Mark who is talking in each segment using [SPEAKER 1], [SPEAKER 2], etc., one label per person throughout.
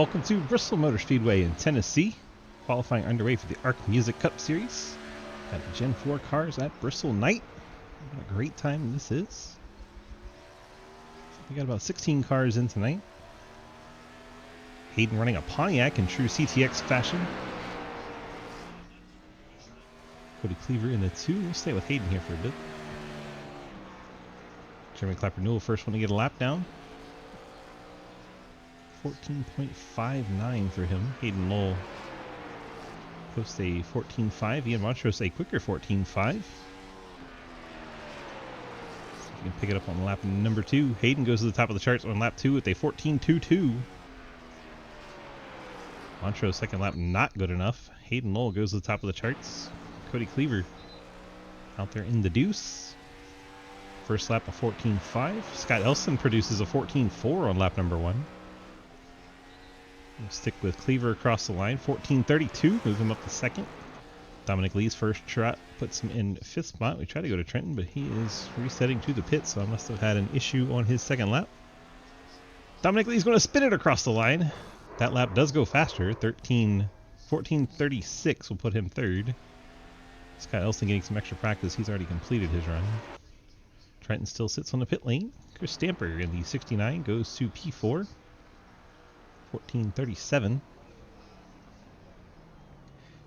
[SPEAKER 1] welcome to Bristol Motor Speedway in Tennessee. Qualifying underway for the ARC Music Cup Series. Got the Gen 4 cars at Bristol night. What a great time this is. We got about 16 cars in tonight. Hayden running a Pontiac in true CTX fashion. Cody Cleaver in the 2. We'll stay with Hayden here for a bit. Jeremy Clapper Newell, first one to get a lap down. 14.59 for him. Hayden Lowell posts a 14.5. Ian Montrose a quicker 14.5. So you can pick it up on lap number 2. Hayden goes to the top of the charts on lap 2 with a 14.22. Montrose second lap not good enough. Hayden Lowell goes to the top of the charts. Cody Cleaver out there in the deuce. First lap a 14.5. Scott Elson produces a 14.4 on lap number 1. We'll stick with Cleaver across the line. 14.32, move him up to second. Dominic Lee's first trot puts him in 5th spot. We try to go to Trenton, but he is resetting to the pit, so I must have had an issue on his second lap. Dominic Lee's going to spin it across the line. That lap does go faster. 14.36 will put him third. Scott Elson getting some extra practice. He's already completed his run. Trenton still sits on the pit lane. Chris Stamper in the 69 goes to P4. 14.37.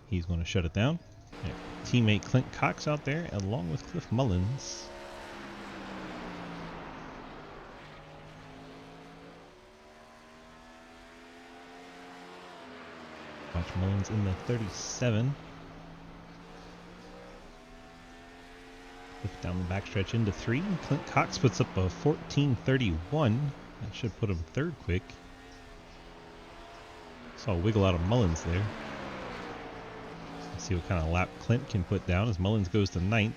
[SPEAKER 1] He's going to shut it down. Teammate Clint Cox out there along with Cliff Mullins. Watch Mullins in the 37. Cliff down the backstretch into 3. Clint Cox puts up a 14.31. That should put him third quick. Saw a wiggle out of Mullins there. Let's see what kind of lap Clint can put down as Mullins goes to 9th.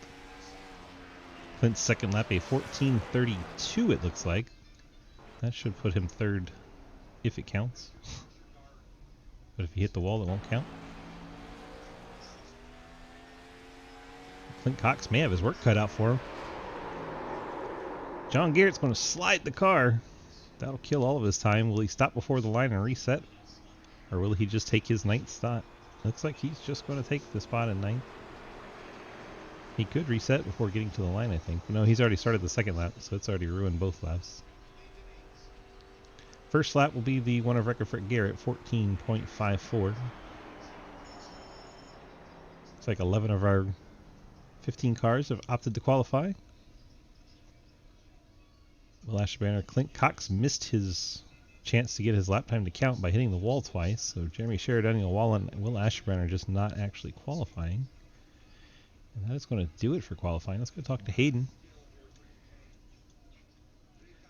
[SPEAKER 1] Clint's second lap a 14.32 it looks like. That should put him third if it counts. But if you hit the wall it won't count. Clint Cox may have his work cut out for him. John Garrett's going to slide the car. That'll kill all of his time. Will he stop before the line and reset? Or will he just take his 9th spot? Looks like he's just going to take the spot in 9th. He could reset before getting to the line, I think. No, he's already started the second lap, so it's already ruined both laps. First lap will be the one of record for Garrett, 14.54. It's like 11 of our 15 cars have opted to qualify. Will Ashburner, Clint Cox missed his chance to get his lap time to count by hitting the wall twice. So Jeremy Sheridan, Daniel Wallen, and Will Ashburner just not actually qualifying. And that is going to do it for qualifying. Let's go talk to Hayden.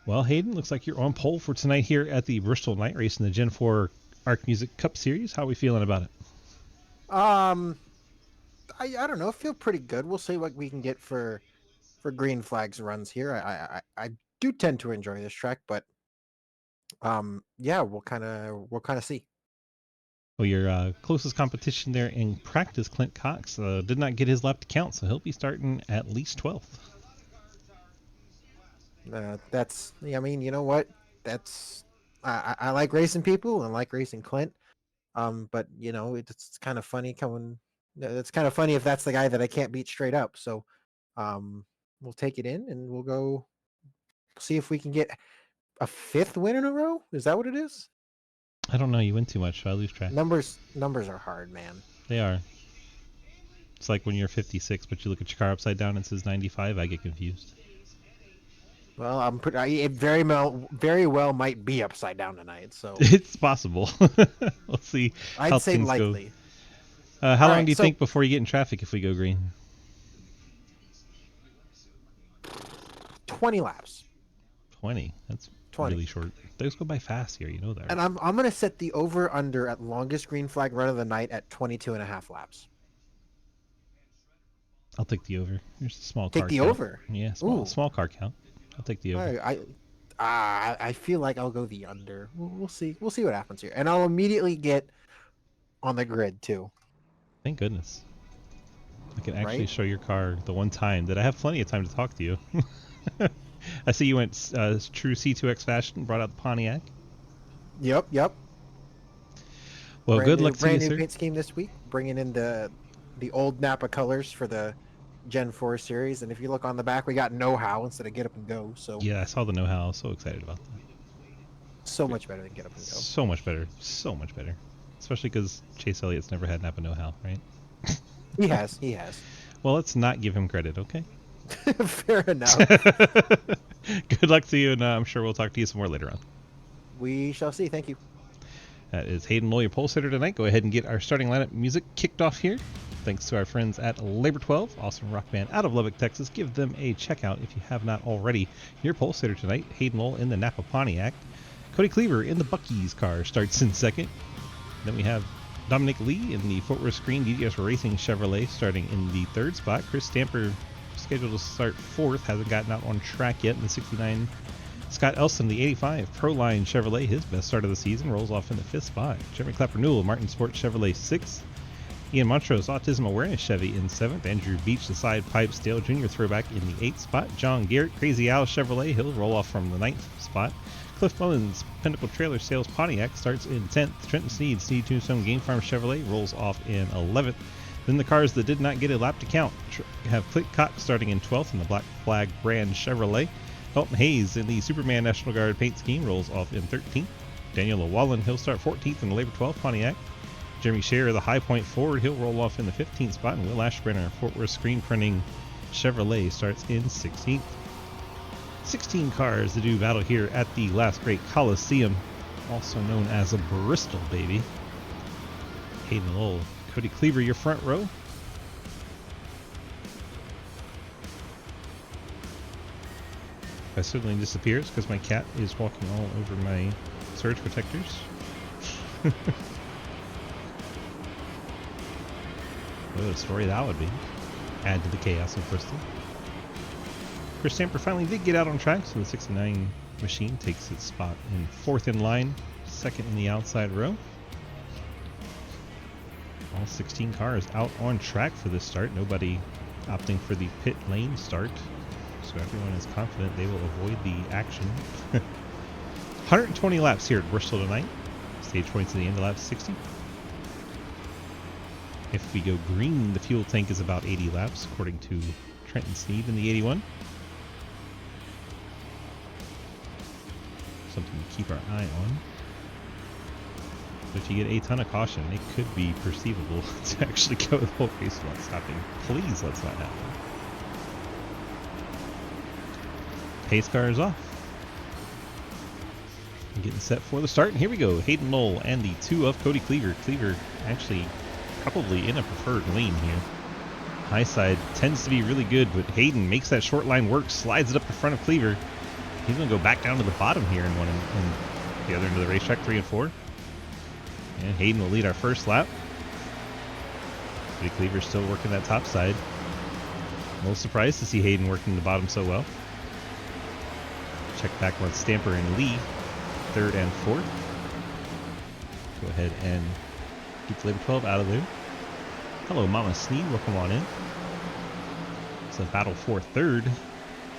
[SPEAKER 1] Well, Hayden, looks like you're on pole for tonight here at the Bristol night race in the Gen 4 ARC Music Cup Series. How are we feeling about it?
[SPEAKER 2] I don't know. I feel pretty good. We'll see what we can get for green flags runs here. I do tend to enjoy this track, but yeah, we'll kind of see.
[SPEAKER 1] Well, your closest competition there in practice, Clint Cox, did not get his lap to count, so he'll be starting at least 12th.
[SPEAKER 2] I mean, you know what? I like racing people and like racing Clint. But you know, it's kind of funny coming. It's kind of funny if that's the guy that I can't beat straight up. So, we'll take it in and we'll go see if we can get a 5th win in a row. Is that what it is?
[SPEAKER 1] I don't know. You win too much, so I lose track.
[SPEAKER 2] Numbers are hard, man.
[SPEAKER 1] They are. It's like when you're 56, but you look at your car upside down and it says 95. I get confused.
[SPEAKER 2] Well, it very well might be upside down tonight. So
[SPEAKER 1] it's possible. We'll see.
[SPEAKER 2] I'd say likely.
[SPEAKER 1] Go. How long do you think before you get in traffic if we go green?
[SPEAKER 2] 20 laps.
[SPEAKER 1] 20. That's 20. Really short. Those go by fast here, you know that.
[SPEAKER 2] And I'm gonna set the over under at longest green flag run of the night at 22.5 laps.
[SPEAKER 1] I'll take the over. Here's a small
[SPEAKER 2] car.
[SPEAKER 1] Take
[SPEAKER 2] the count. Over.
[SPEAKER 1] Yeah, small car count. I'll take the over.
[SPEAKER 2] I feel like I'll go the under. We'll see. We'll see what happens here, and I'll immediately get on the grid too.
[SPEAKER 1] Thank goodness. I can actually show your car the one time that I have plenty of time to talk to you. I see you went true C2X fashion, brought out the Pontiac.
[SPEAKER 2] Yep.
[SPEAKER 1] Well, good luck to you,
[SPEAKER 2] brand new
[SPEAKER 1] sir.
[SPEAKER 2] paint scheme this week, bringing in the old Napa colors for the Gen 4 series. And if you look on the back, we got Know How instead of Get Up and Go. So
[SPEAKER 1] Yeah, I saw the know-how. I was so excited about
[SPEAKER 2] so
[SPEAKER 1] that.
[SPEAKER 2] much better than Get Up and Go.
[SPEAKER 1] So much better. So much better. Especially because Chase Elliott's never had Napa know-how, right?
[SPEAKER 2] He has. He has.
[SPEAKER 1] Well, let's not give him credit, okay?
[SPEAKER 2] Fair enough.
[SPEAKER 1] Good luck to you, and I'm sure we'll talk to you some more later on.
[SPEAKER 2] We shall see. Thank you.
[SPEAKER 1] That is Hayden Lowe, your pole sitter tonight. Go ahead and get our starting lineup music kicked off here. Thanks to our friends at Labor 12, awesome rock band out of Lubbock, Texas. Give them a check out if you have not already. Your pole sitter tonight, Hayden Lowe in the Napa Pontiac. Cody Cleaver in the Buc-ee's car starts in second. Then we have Dominic Lee in the Fort Worth Screen DDS Racing Chevrolet starting in the third spot. Chris Stamper scheduled to start fourth, hasn't gotten out on track yet in the 69. Scott Elson, the 85 Proline Chevrolet, his best start of the season, rolls off in the fifth spot. Jeremy Clapper Newell, Martin Sports Chevrolet, sixth. Ian Montrose, Autism Awareness Chevy in seventh. Andrew Beach, the Side Pipes Dale Jr. Throwback in the eighth spot. John Garrett, Crazy Al Chevrolet, he'll roll off from the ninth spot. Cliff Mullins, Pinnacle Trailer Sales Pontiac, starts in 10th. Trenton Sneed, Tombstone Game Farm Chevrolet, rolls off in 11th. Then the cars that did not get a lap to count have Clint Cox starting in 12th in the Black Flag Brand Chevrolet. Elton Hayes in the Superman National Guard paint scheme rolls off in 13th. Daniel Llewellyn, he'll start 14th in the Labor 12 Pontiac. Jeremy Scherer, the High Point Ford, he'll roll off in the 15th spot. And Will Ashbrenner, Fort Worth Screen Printing Chevrolet, starts in 16th. 16 cars to do battle here at the Last Great Coliseum, also known as a Bristol, baby. Hayden Lowell, Cody Cleaver, your front row. That certainly disappears because my cat is walking all over my surge protectors. What a story that would be. Add to the chaos of Bristol. Chris Stamper finally did get out on track, so the 69 machine takes its spot in fourth in line, second in the outside row. All 16 cars out on track for this start. Nobody opting for the pit lane start, so everyone is confident they will avoid the action. 120 laps here at Bristol tonight. Stage points at the end of lap 60. If we go green, the fuel tank is about 80 laps, according to Trenton Sneed in the 81. Something to keep our eye on. But if you get a ton of caution, it could be perceivable to actually go the whole race without stopping. Please let's not happen. Pace car is off. I'm getting set for the start, and here we go. Hayden Lowell and the 2 of Cody Cleaver. Cleaver actually probably in a preferred lane here. High side tends to be really good, but Hayden makes that short line work, slides it up the front of Cleaver. He's going to go back down to the bottom here in one and the other end of the racetrack, 3 and 4. And Hayden will lead our first lap. Cody Cleaver still working that top side. A little surprised to see Hayden working the bottom so well. Check back with Stamper and Lee, 3rd and 4th. Go ahead and get the Labor 12 out of there. Hello, Mama Sneed. Welcome on in. It's a battle for 3rd.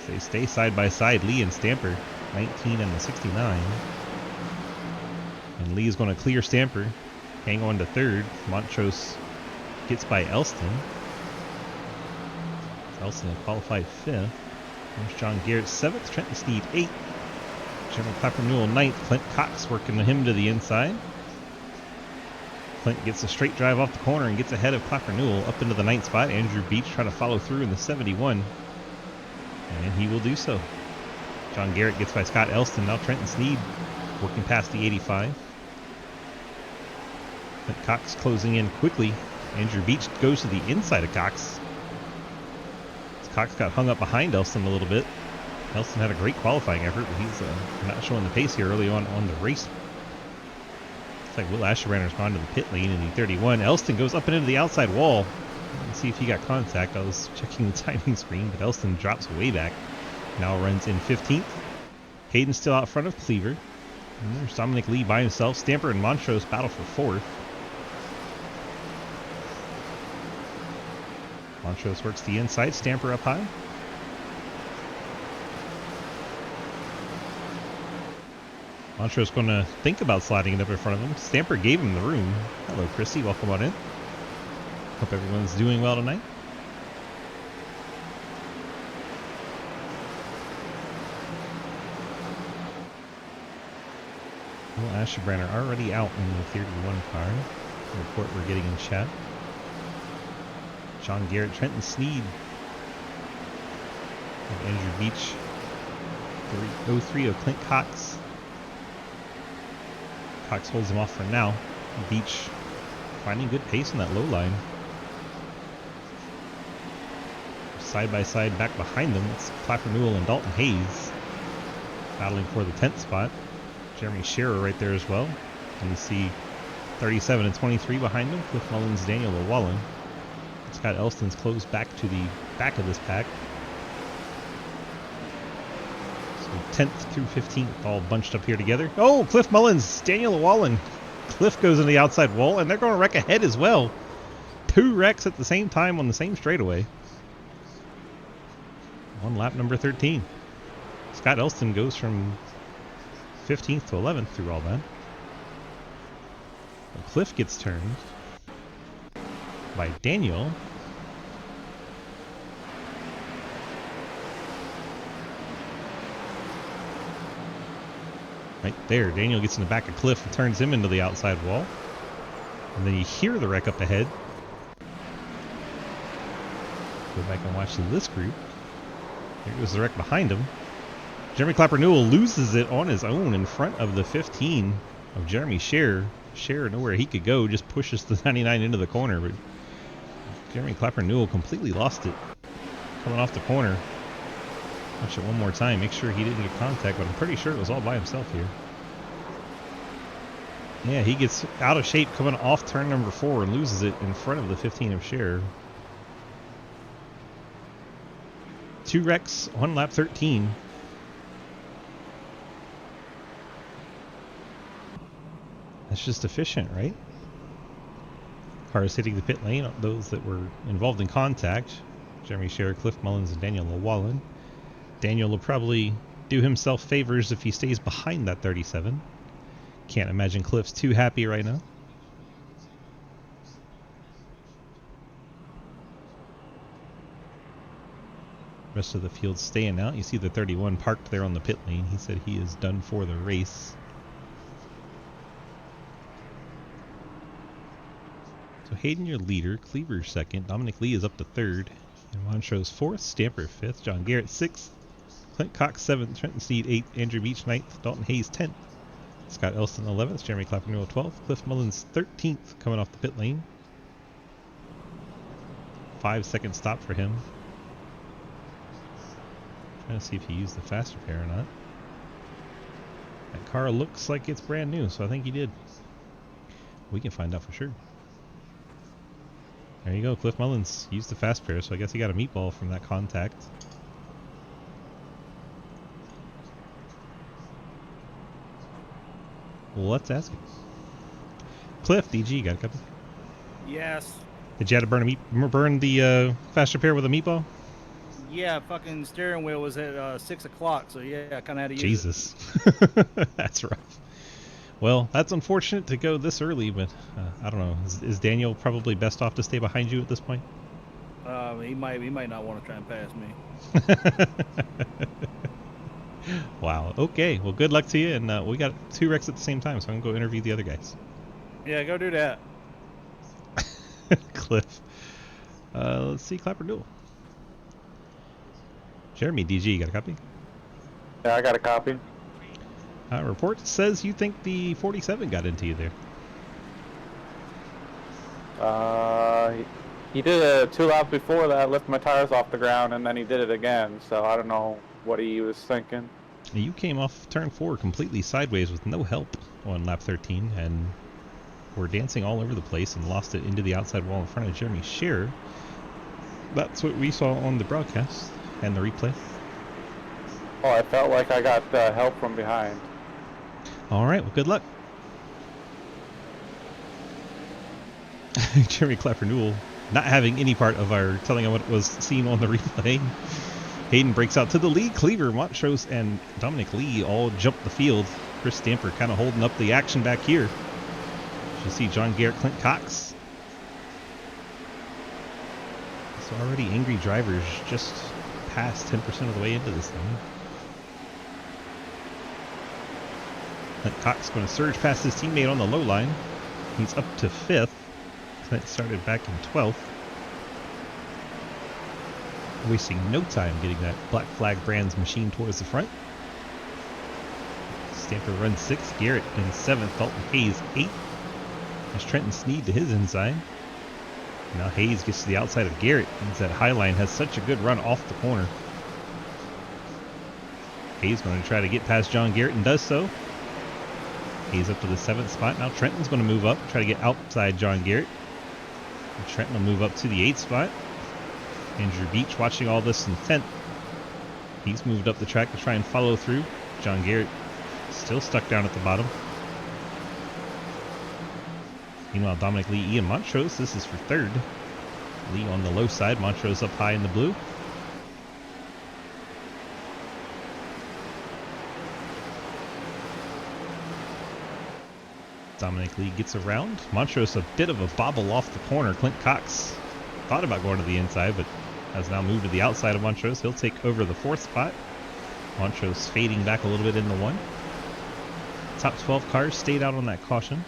[SPEAKER 1] They stay side by side, Lee and Stamper, 19 and the 69. And Lee is going to clear Stamper, hang on to 3rd. Montrose gets by Elston. Elston qualified 5th. There's John Garrett 7th, Trenton Sneed 8th. Jeremy Clapper Newell 9th. Clint Cox working him to the inside. Clint gets a straight drive off the corner and gets ahead of Clapper Newell up into the 9th spot. Andrew Beach trying to follow through in the 71. And he will do so. John Garrett gets by Scott Elston. Now Trenton Sneed working past the 85. Clint Cox closing in quickly. Andrew Beach goes to the inside of Cox. Cox got hung up behind Elston a little bit. Elston had a great qualifying effort, but he's not showing the pace here early on the race. Looks like Will Asherbrenner's gone to the pit lane in the 31. Elston goes up and into the outside wall. Let's see if he got contact. I was checking the timing screen, but Elston drops way back. Now runs in 15th. Hayden still out front of Cleaver. And there's Dominic Lee by himself. Stamper and Montrose battle for 4th. Montrose works the inside. Stamper up high. Montro's going to think about sliding it up in front of him. Stamper gave him the room. Hello, Christy. Welcome on in. Hope everyone's doing well tonight. Well, Asherbranner already out in the 31 car. The report we're getting in chat. John Garrett, Trenton Sneed. And Andrew Beach. 03 of Clint Cox. Cox holds him off for now. Beach finding good pace in that low line. Side by side back behind them, it's Clapper Newell and Dalton Hayes battling for the 10th spot. Jeremy Scherer right there as well. And you see 37 and 23 behind him. Cliff Mullins, Daniel Llewellyn. Scott Elston's close back to the back of this pack. So 10th through 15th all bunched up here together. Oh, Cliff Mullins, Daniel Llewellyn. Cliff goes in the outside wall, and they're going to wreck ahead as well. 2 wrecks at the same time on the same straightaway. On lap number 13. Scott Elston goes from 15th to 11th through all that. Well, Cliff gets turned by Daniel. Right there, Daniel gets in the back of Cliff and turns him into the outside wall. And then you hear the wreck up ahead. Go back and watch this group. Here goes the wreck behind him. Jeremy Clapper Newell loses it on his own in front of the 15 of Jeremy Scherer. Scherer nowhere he could go, just pushes the 99 into the corner. But Jeremy Clapper Newell completely lost it. Coming off the corner. Watch it one more time, make sure he didn't get contact, but I'm pretty sure it was all by himself here. Yeah, he gets out of shape coming off turn number 4 and loses it in front of the 15 of Scherer. 2 wrecks on lap 13. That's just efficient, right? Cars hitting the pit lane, those that were involved in contact. Jeremy Scherer, Cliff Mullins, and Daniel Llewellyn. Daniel will probably do himself favors if he stays behind that 37. Can't imagine Cliff's too happy right now. Rest of the field staying out. You see the 31 parked there on the pit lane. He said he is done for the race. So Hayden, your leader. Cleaver second. Dominic Lee is up to third. And Montrose fourth. Stamper fifth. John Garrett sixth. Clint Cox 7th, Trenton Sneed 8th, Andrew Beach 9th, Dalton Hayes 10th, Scott Elston 11th, Jeremy Clapper Newell 12th, Cliff Mullins 13th coming off the pit lane. 5-second stop for him. Trying to see if he used the fast repair or not. That car looks like it's brand new, so I think he did. We can find out for sure. There you go, Cliff Mullins used the fast repair, so I guess he got a meatball from that contact. Well, let's ask him. Cliff, DG, got a couple?
[SPEAKER 3] Yes.
[SPEAKER 1] Did you have to burn the fast repair with a meatball?
[SPEAKER 3] Yeah, fucking steering wheel was at 6 o'clock, so yeah, I kind of had to use
[SPEAKER 1] Jesus. That's rough. Well, that's unfortunate to go this early, but I don't know. Is Daniel probably best off to stay behind you at this point?
[SPEAKER 3] He might not want to try and pass me.
[SPEAKER 1] Wow. Okay. Well, good luck to you. And we got 2 wrecks at the same time, so I'm going to go interview the other guys.
[SPEAKER 3] Yeah, go do that.
[SPEAKER 1] Cliff. Let's see. Clapper Newell. Jeremy, DG, you got a copy?
[SPEAKER 4] Yeah, I got a copy.
[SPEAKER 1] Report says you think the 47 got into you there.
[SPEAKER 4] He did it 2 laps before that, lift my tires off the ground, and then he did it again. So I don't know what he was thinking.
[SPEAKER 1] You came off turn 4 completely sideways with no help on lap 13 and were dancing all over the place and lost it into the outside wall in front of Jeremy Scherer. That's what we saw on the broadcast and the replay.
[SPEAKER 4] Oh, I felt like I got help from behind.
[SPEAKER 1] All right, well, good luck. Jeremy Clapper Newell not having any part of our telling him what was seen on the replay. Hayden breaks out to the lead. Cleaver, Montrose, and Dominic Lee all jump the field. Chris Stamper kind of holding up the action back here. You see John Garrett, Clint Cox. So already angry drivers just past 10% of the way into this thing. Clint Cox going to surge past his teammate on the low line. He's up to 5th. Clint started back in 12th. Wasting no time getting that Black Flag Brands machine towards the front. Stamper runs 6th, Garrett in 7th, Dalton Hayes 8th. There's Trenton Sneed to his inside. Now Hayes gets to the outside of Garrett. Means that Highline has such a good run off the corner. Hayes going to try to get past John Garrett and does so. Hayes up to the 7th spot. Now Trenton's going to move up, try to get outside John Garrett. And Trenton will move up to the 8th spot. Andrew Beach watching all this in 10th. He's moved up the track to try and follow through. John Garrett still stuck down at the bottom. Meanwhile, Dominic Lee, Ian Montrose, this is for 3rd. Lee on the low side, Montrose up high in the blue. Dominic Lee gets around. Montrose a bit of a bobble off the corner. Clint Cox thought about going to the inside, but has now moved to the outside of Montrose. He'll take over the 4th spot. Montrose fading back a little bit in the 1. Top 12 cars stayed out on that caution.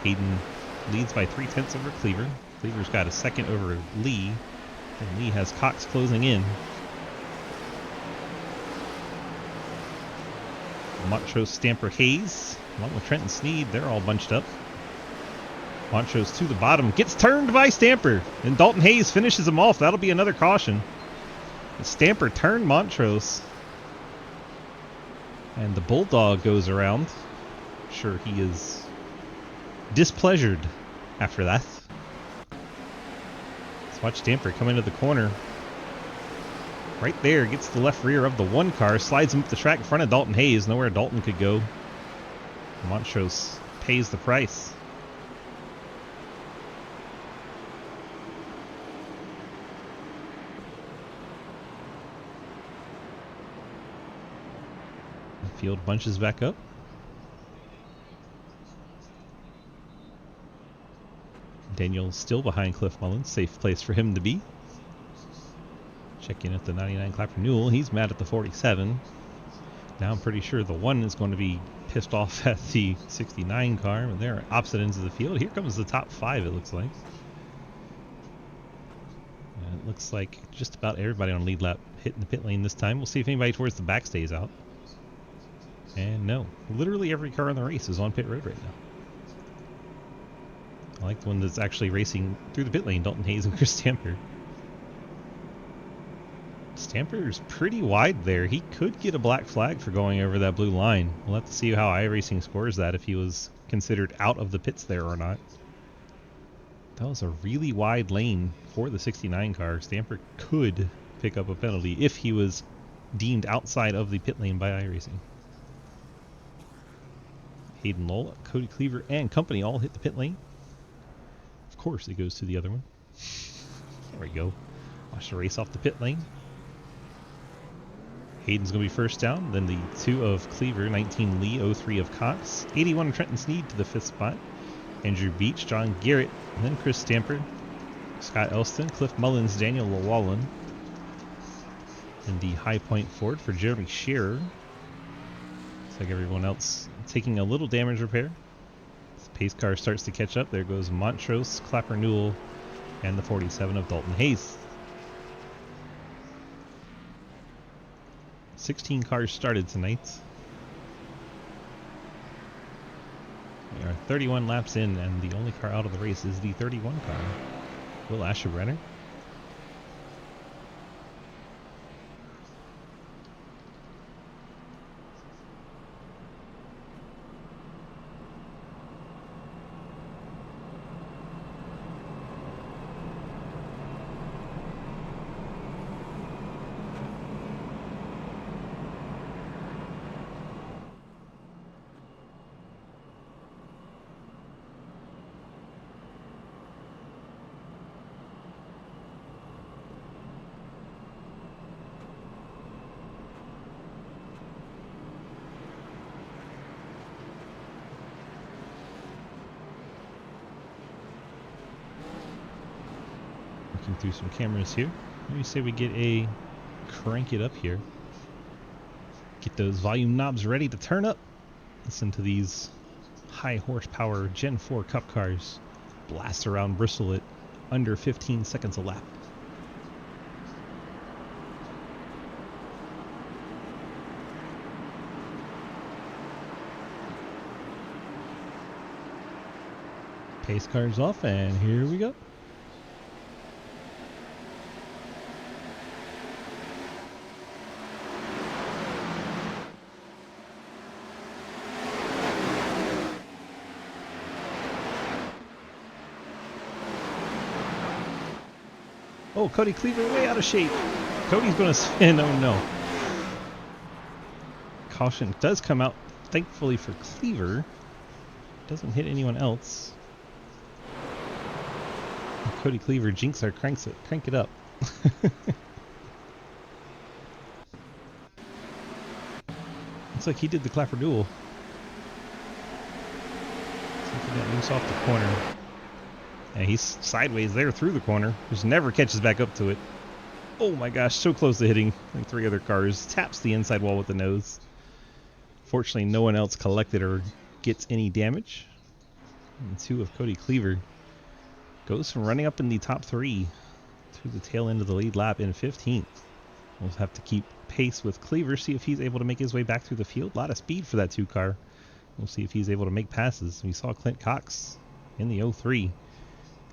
[SPEAKER 1] Hayden leads by 3/10 over Cleaver. Cleaver's got a 2nd over Lee, and Lee has Cox closing in. Montrose, Stamper, Hayes, along with Trenton Sneed, they're all bunched up. Montrose to the bottom, gets turned by Stamper, and Dalton Hayes finishes him off. That'll be another caution. Stamper turned Montrose, and the Bulldog goes around. I'm sure he is displeasured after that. Let's watch Stamper come into the corner. Right there, gets the left rear of the 1 car, slides him up the track in front of Dalton Hayes, nowhere Dalton could go. Montrose pays the price. The field bunches back up. Daniel's still behind Cliff Mullins, safe place for him to be. Check in at the 99 Clapper Newell. He's mad at the 47. Now I'm pretty sure the 1 is going to be pissed off at the 69 car. They're opposite ends of the field. Here comes the top 5, it looks like. And it looks like just about everybody on lead lap hitting the pit lane this time. We'll see if anybody towards the back stays out. And no, literally every car in the race is on pit road right now. I like the one that's actually racing through the pit lane, Dalton Hayes and Chris Stamper. Stamper's pretty wide there. He could get a black flag for going over that blue line. We'll have to see how iRacing scores that, if he was considered out of the pits there or not. That was a really wide lane for the 69 car. Stamper could pick up a penalty if he was deemed outside of the pit lane by iRacing. Hayden Lowell, Cody Cleaver, and company all hit the pit lane. Of course it goes to the other one. There we go. Watch the race off the pit lane. Hayden's going to be first down, then the 2 of Cleaver, 19 Lee, 03 of Cox, 81 of Trenton Sneed to the 5th spot, Andrew Beach, John Garrett, and then Chris Stamper, Scott Elston, Cliff Mullins, Daniel Llewellyn, and the High Point Ford for Jeremy Shearer. Looks like everyone else taking a little damage repair. As the pace car starts to catch up, there goes Montrose, Clapper Newell, and the 47 of Dalton Hayes. 16 cars started tonight. We are 31 laps in, and the only car out of the race is the 31 car. Will Asher-Brenner. Looking through some cameras here. Let me say we get a crank it up here. Get those volume knobs ready to turn up. Listen to these high horsepower Gen 4 Cup cars blast around Bristol at under 15 seconds a lap. Pace cars off, and here we go. Oh, Cody Cleaver way out of shape. Cody's going to spin. Oh no. Caution does come out, thankfully for Cleaver. Doesn't hit anyone else. Cody Cleaver jinx our crank it up. Looks like he did the clapper duel. Looks like he got loose off the corner. And he's sideways there through the corner. Just never catches back up to it. Oh my gosh, so close to hitting like 3 other cars. Taps the inside wall with the nose. Fortunately, no one else collected or gets any damage. And 2 of Cody Cleaver goes from running up in the top 3 to the tail end of the lead lap in 15th. We'll have to keep pace with Cleaver, see if he's able to make his way back through the field. A lot of speed for that 2 car. We'll see if he's able to make passes. We saw Clint Cox in the 03.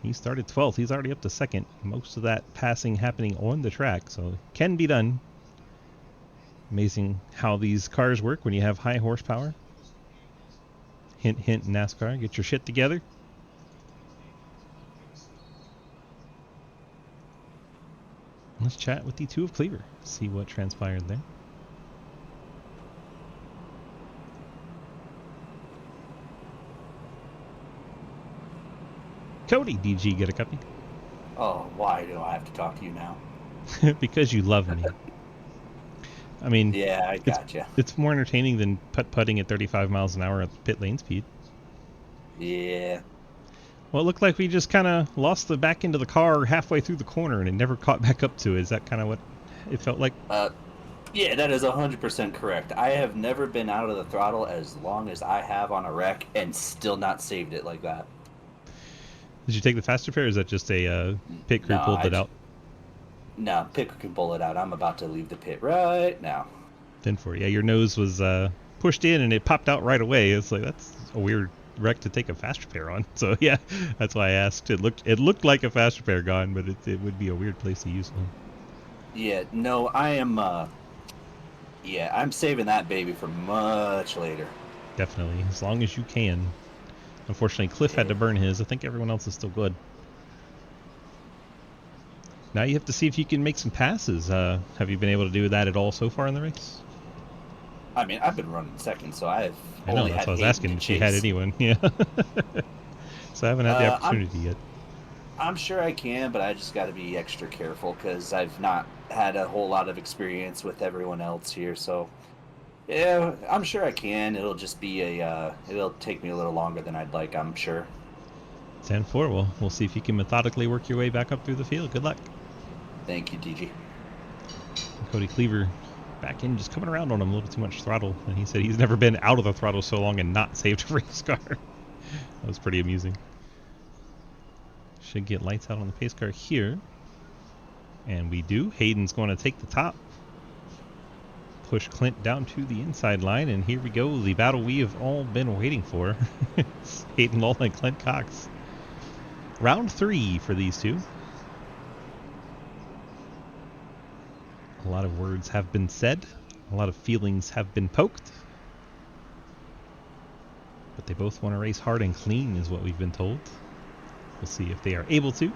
[SPEAKER 1] He started 12th. He's already up to 2nd. Most of that passing happening on the track, so it can be done. Amazing how these cars work when you have high horsepower. Hint, hint, NASCAR. Get your shit together. Let's chat with the 2 of Cleaver. See what transpired there. Cody, DG, get a copy?
[SPEAKER 5] Oh, why do I have to talk to you now?
[SPEAKER 1] Because you love me. I mean,
[SPEAKER 5] Yeah, I gotcha.
[SPEAKER 1] It's more entertaining than putt-putting at 35 miles an hour at pit lane speed.
[SPEAKER 5] Yeah.
[SPEAKER 1] Well, it looked like we just kind of lost the back end of the car halfway through the corner and it never caught back up to it. Is that kind of what it felt like?
[SPEAKER 5] Yeah, that is 100% correct. I have never been out of the throttle as long as I have on a wreck and still not saved it like that.
[SPEAKER 1] Did you take the faster pair, or is that just a pit crew pulled it out?
[SPEAKER 5] No, Picker can pull it out. I'm about to leave the pit right now.
[SPEAKER 1] 10-4. Yeah, your nose was pushed in and it popped out right away. It's like, that's a weird wreck to take a fast repair on. So yeah, that's why I asked. It looked like a fast repair gone, but it would be a weird place to use one.
[SPEAKER 5] Yeah, no, I am. Yeah, I'm saving that baby for much later.
[SPEAKER 1] Definitely, as long as you can. Unfortunately, Cliff had to burn his. I think everyone else is still good. Now you have to see if you can make some passes. Have you been able to do that at all so far in the race?
[SPEAKER 5] I mean, I've been running second, so I
[SPEAKER 1] know,
[SPEAKER 5] only
[SPEAKER 1] that's
[SPEAKER 5] had
[SPEAKER 1] what I was
[SPEAKER 5] Hayden
[SPEAKER 1] asking
[SPEAKER 5] to
[SPEAKER 1] if you had
[SPEAKER 5] chase.
[SPEAKER 1] anyone. Yeah. So I haven't had the opportunity yet.
[SPEAKER 5] I'm sure I can, but I just got to be extra careful because I've not had a whole lot of experience with everyone else here. So, yeah, I'm sure I can. It'll just be it'll take me a little longer than I'd like, I'm sure.
[SPEAKER 1] 10-4. Well, we'll see if you can methodically work your way back up through the field. Good luck.
[SPEAKER 5] Thank you, DG.
[SPEAKER 1] Cody Cleaver back in, just coming around on him a little too much throttle. And he said he's never been out of the throttle so long and not saved a race car. That was pretty amusing. Should get lights out on the pace car here. And we do. Hayden's going to take the top. Push Clint down to the inside line. And here we go. The battle we have all been waiting for. It's Hayden Lowell and Clint Cox. Round 3 for these two. A lot of words have been said. A lot of feelings have been poked. But they both want to race hard and clean is what we've been told. We'll see if they are able to.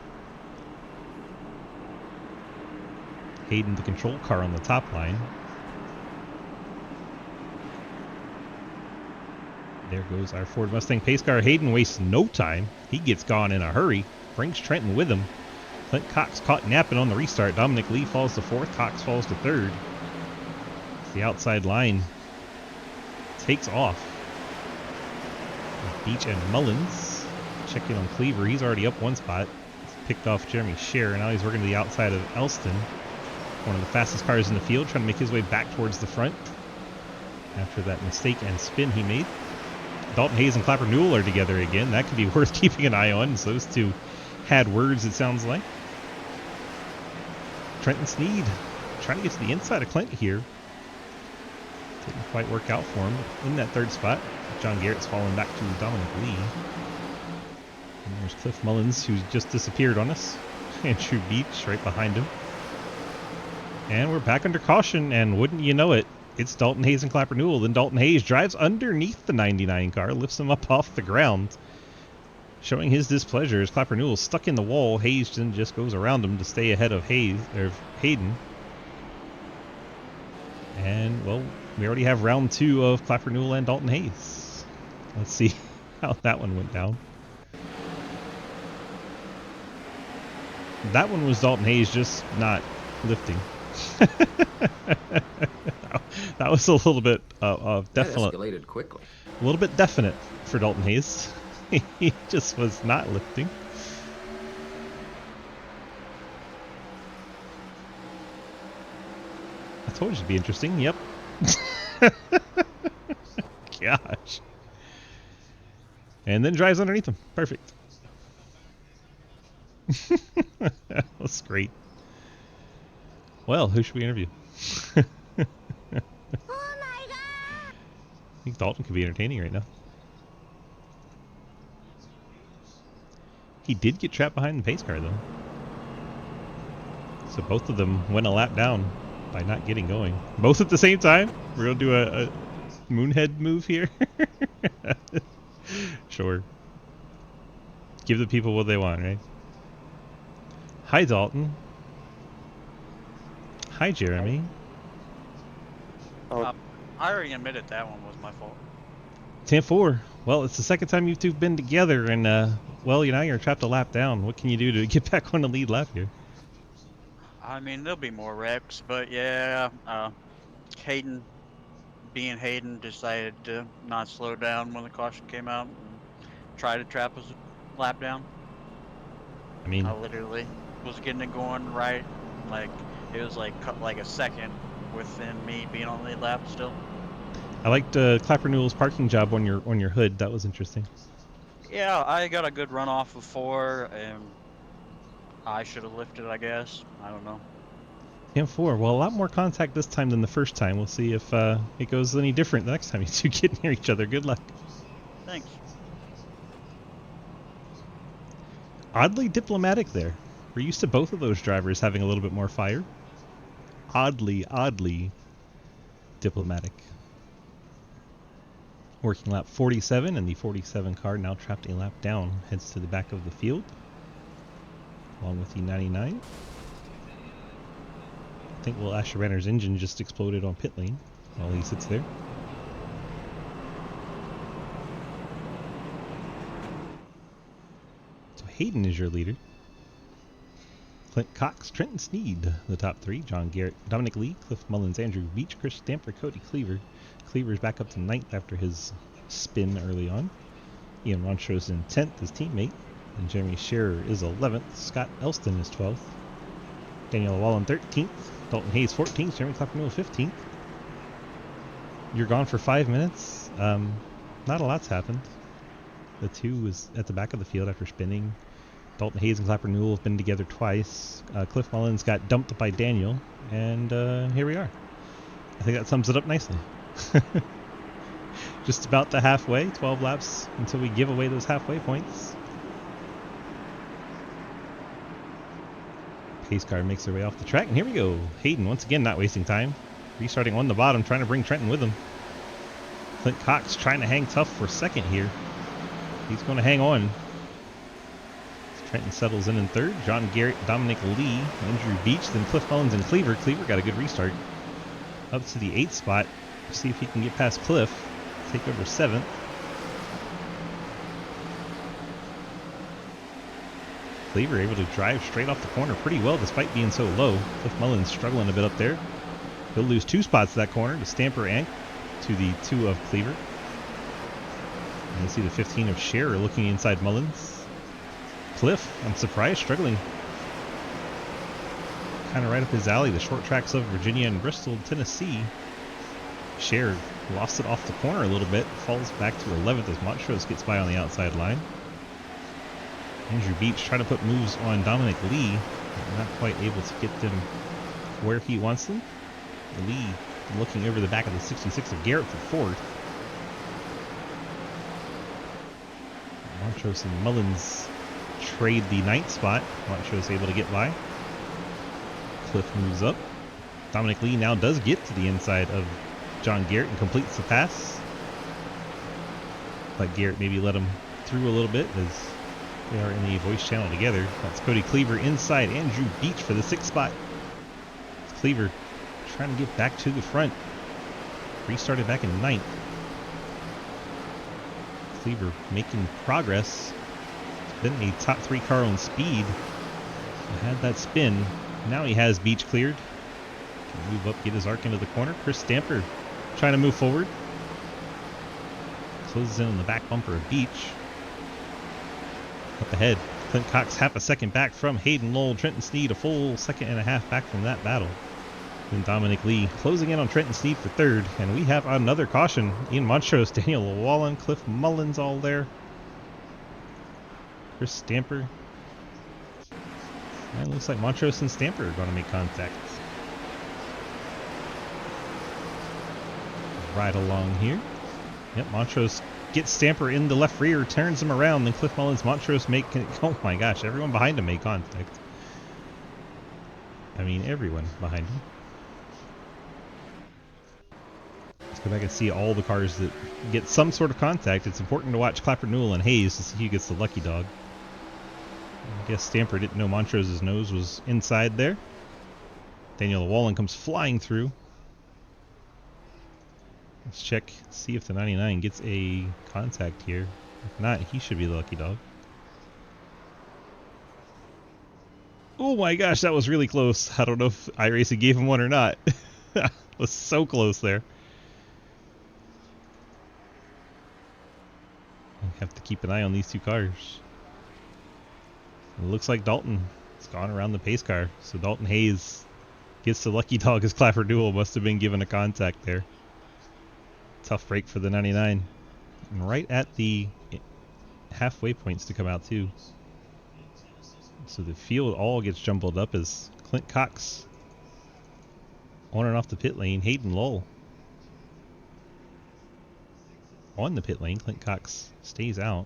[SPEAKER 1] Hayden, the control car on the top line. There goes our Ford Mustang pace car. Hayden wastes no time. He gets gone in a hurry. Brings Trenton with him. Clint Cox caught napping on the restart. Dominic Lee falls to 4th. Cox falls to 3rd. The outside line takes off. Beach and Mullins check in on Cleaver. He's already up 1 spot. picked off Jeremy Scherer. Now he's working to the outside of Elston. One of the fastest cars in the field, trying to make his way back towards the front after that mistake and spin he made. Dalton Hayes and Clapper Newell are together again. That could be worth keeping an eye on. So those two had words, it sounds like. Trenton Sneed trying to get to the inside of Clint here. Didn't quite work out for him. In that third spot, John Garrett's falling back to Dominic Lee. And there's Cliff Mullins, who's just disappeared on us. Andrew Beach right behind him. And we're back under caution, and wouldn't you know it, it's Dalton Hayes and Clapper Newell. Then Dalton Hayes drives underneath the 99 car, lifts him up off the ground, showing his displeasure as Clapper Newell's stuck in the wall. Hayes then just goes around him to stay ahead of Hayden. And, well, we already have round 2 of Clapper Newell and Dalton Hayes. Let's see how that one went down. That one was Dalton Hayes just not lifting. That was a little bit definite.
[SPEAKER 6] That escalated quickly.
[SPEAKER 1] A little bit definite for Dalton Hayes. He just was not lifting. I told you it'd be interesting. Yep. Gosh. And then drives underneath him. Perfect. That was great. Well, who should we interview? Oh my god! I think Dalton could be entertaining right now. He did get trapped behind the pace car, though. So both of them went a lap down by not getting going. Both at the same time? We're going to do a moonhead move here? Sure. Give the people what they want, right? Hi, Dalton. Hi, Jeremy.
[SPEAKER 4] Oh,
[SPEAKER 7] I already admitted that one was my fault.
[SPEAKER 1] 10-4. Well, it's the second time you two have been together, and, well, you know, you're trapped a lap down. What can you do to get back on the lead lap here?
[SPEAKER 7] I mean, there'll be more wrecks, but yeah, Hayden, being Hayden, decided to not slow down when the caution came out and try to trap us a lap down.
[SPEAKER 1] I mean,
[SPEAKER 7] I literally was getting it going right, like, it was like cut like a second within me being on the lead lap still.
[SPEAKER 1] I liked Clapper Newell's parking job on your hood. That was interesting.
[SPEAKER 7] Yeah, I got a good run off of 4, and I should have lifted, I guess. I don't know.
[SPEAKER 1] 10-4. Well, a lot more contact this time than the first time. We'll see if it goes any different the next time you two get near each other. Good luck.
[SPEAKER 7] Thanks.
[SPEAKER 1] Oddly diplomatic there. We're used to both of those drivers having a little bit more fire. Oddly diplomatic. Working lap 47, and the 47 car, now trapped a lap down, heads to the back of the field, along with the 99. I think Will Asheranner's engine just exploded on pit lane while he sits there. So Hayden is your leader. Clint Cox, Trenton Sneed, the top 3. John Garrett, Dominic Lee, Cliff Mullins, Andrew Beach, Chris Stamper, Cody Cleaver. Cleaver's back up to 9th after his spin early on. Ian Roncho's in 10th, his teammate. And Jeremy Scherer is 11th. Scott Elston is 12th. Daniel Wallen 13th. Dalton Hayes 14th. Jeremy Clapper Newell 15th. You're gone for 5 minutes. Not a lot's happened. The 2 was at the back of the field after spinning. Dalton Hayes and Clapper Newell have been together twice. Cliff Mullins got dumped by Daniel. And here we are. I think that sums it up nicely. Just about the halfway, 12 laps until we give away those halfway points. Pace car makes their way off the track, and here we go. Hayden once again not wasting time, restarting on the bottom, trying to bring Trenton with him. Clint Cox trying to hang tough for second here. He's going to hang on. Trenton settles in 3rd. John Garrett, Dominic Lee, Andrew Beach, then Cliff Mullins and Cleaver. Cleaver got a good restart. Up to the 8th spot. See if he can get past Cliff. Take over 7th. Cleaver able to drive straight off the corner pretty well despite being so low. Cliff Mullins struggling a bit up there. He'll lose 2 spots to that corner to Stamper and to the 2 of Cleaver. And you see the 15 of Scherer looking inside Mullins. Cliff, I'm surprised, struggling. Kind of right up his alley, the short tracks of Virginia and Bristol, Tennessee. Cher lost it off the corner a little bit, falls back to 11th as Montrose gets by on the outside line. Andrew Beach trying to put moves on Dominic Lee, but not quite able to get them where he wants them. Lee looking over the back of the 66 of Garrett for fourth. Montrose and Mullins trade the ninth spot. Montrose able to get by. Cliff moves up. Dominic Lee now does get to the inside of John Garrett and completes the pass. But Garrett maybe let him through a little bit as they are in the voice channel together. That's Cody Cleaver inside Andrew Beach for the sixth spot. Cleaver trying to get back to the front. Restarted back in ninth. Cleaver making progress. It's been a top 3 car on speed. He had that spin. Now he has Beach cleared. Can move up, get his arc into the corner. Chris Stamper trying to move forward. Closes in on the back bumper of Beach. Up ahead, Clint Cox half a second back from Hayden Lowell. Trenton Sneed a full second and a half back from that battle. Then Dominic Lee closing in on Trenton Sneed for third. And we have another caution. Ian Montrose, Daniel Llewellyn, Cliff Mullins all there. Chris Stamper. And it looks like Montrose and Stamper are going to make contact. Right along here. Yep, Montrose gets Stamper in the left rear, turns him around, then Cliff Mullins, Montrose make... Oh my gosh, everyone behind him made contact. I mean, everyone behind him. Let's go back and see all the cars that get some sort of contact. It's important to watch Clapper, Newell, and Hayes to see who gets the lucky dog. I guess Stamper didn't know Montrose's nose was inside there. Daniel Llewellyn comes flying through. Let's check, see if the 99 gets a contact here. If not, he should be the lucky dog. Oh my gosh, that was really close. I don't know if iRacing gave him one or not. It was so close there. I have to keep an eye on these two cars. It looks like Dalton has gone around the pace car. So Dalton Hayes gets the lucky dog as Clapper Newell must have been given a contact there. Tough break for the 99. And right at the halfway points to come out too. So the field all gets jumbled up as Clint Cox on and off the pit lane. Hayden Lowell on the pit lane. Clint Cox stays out.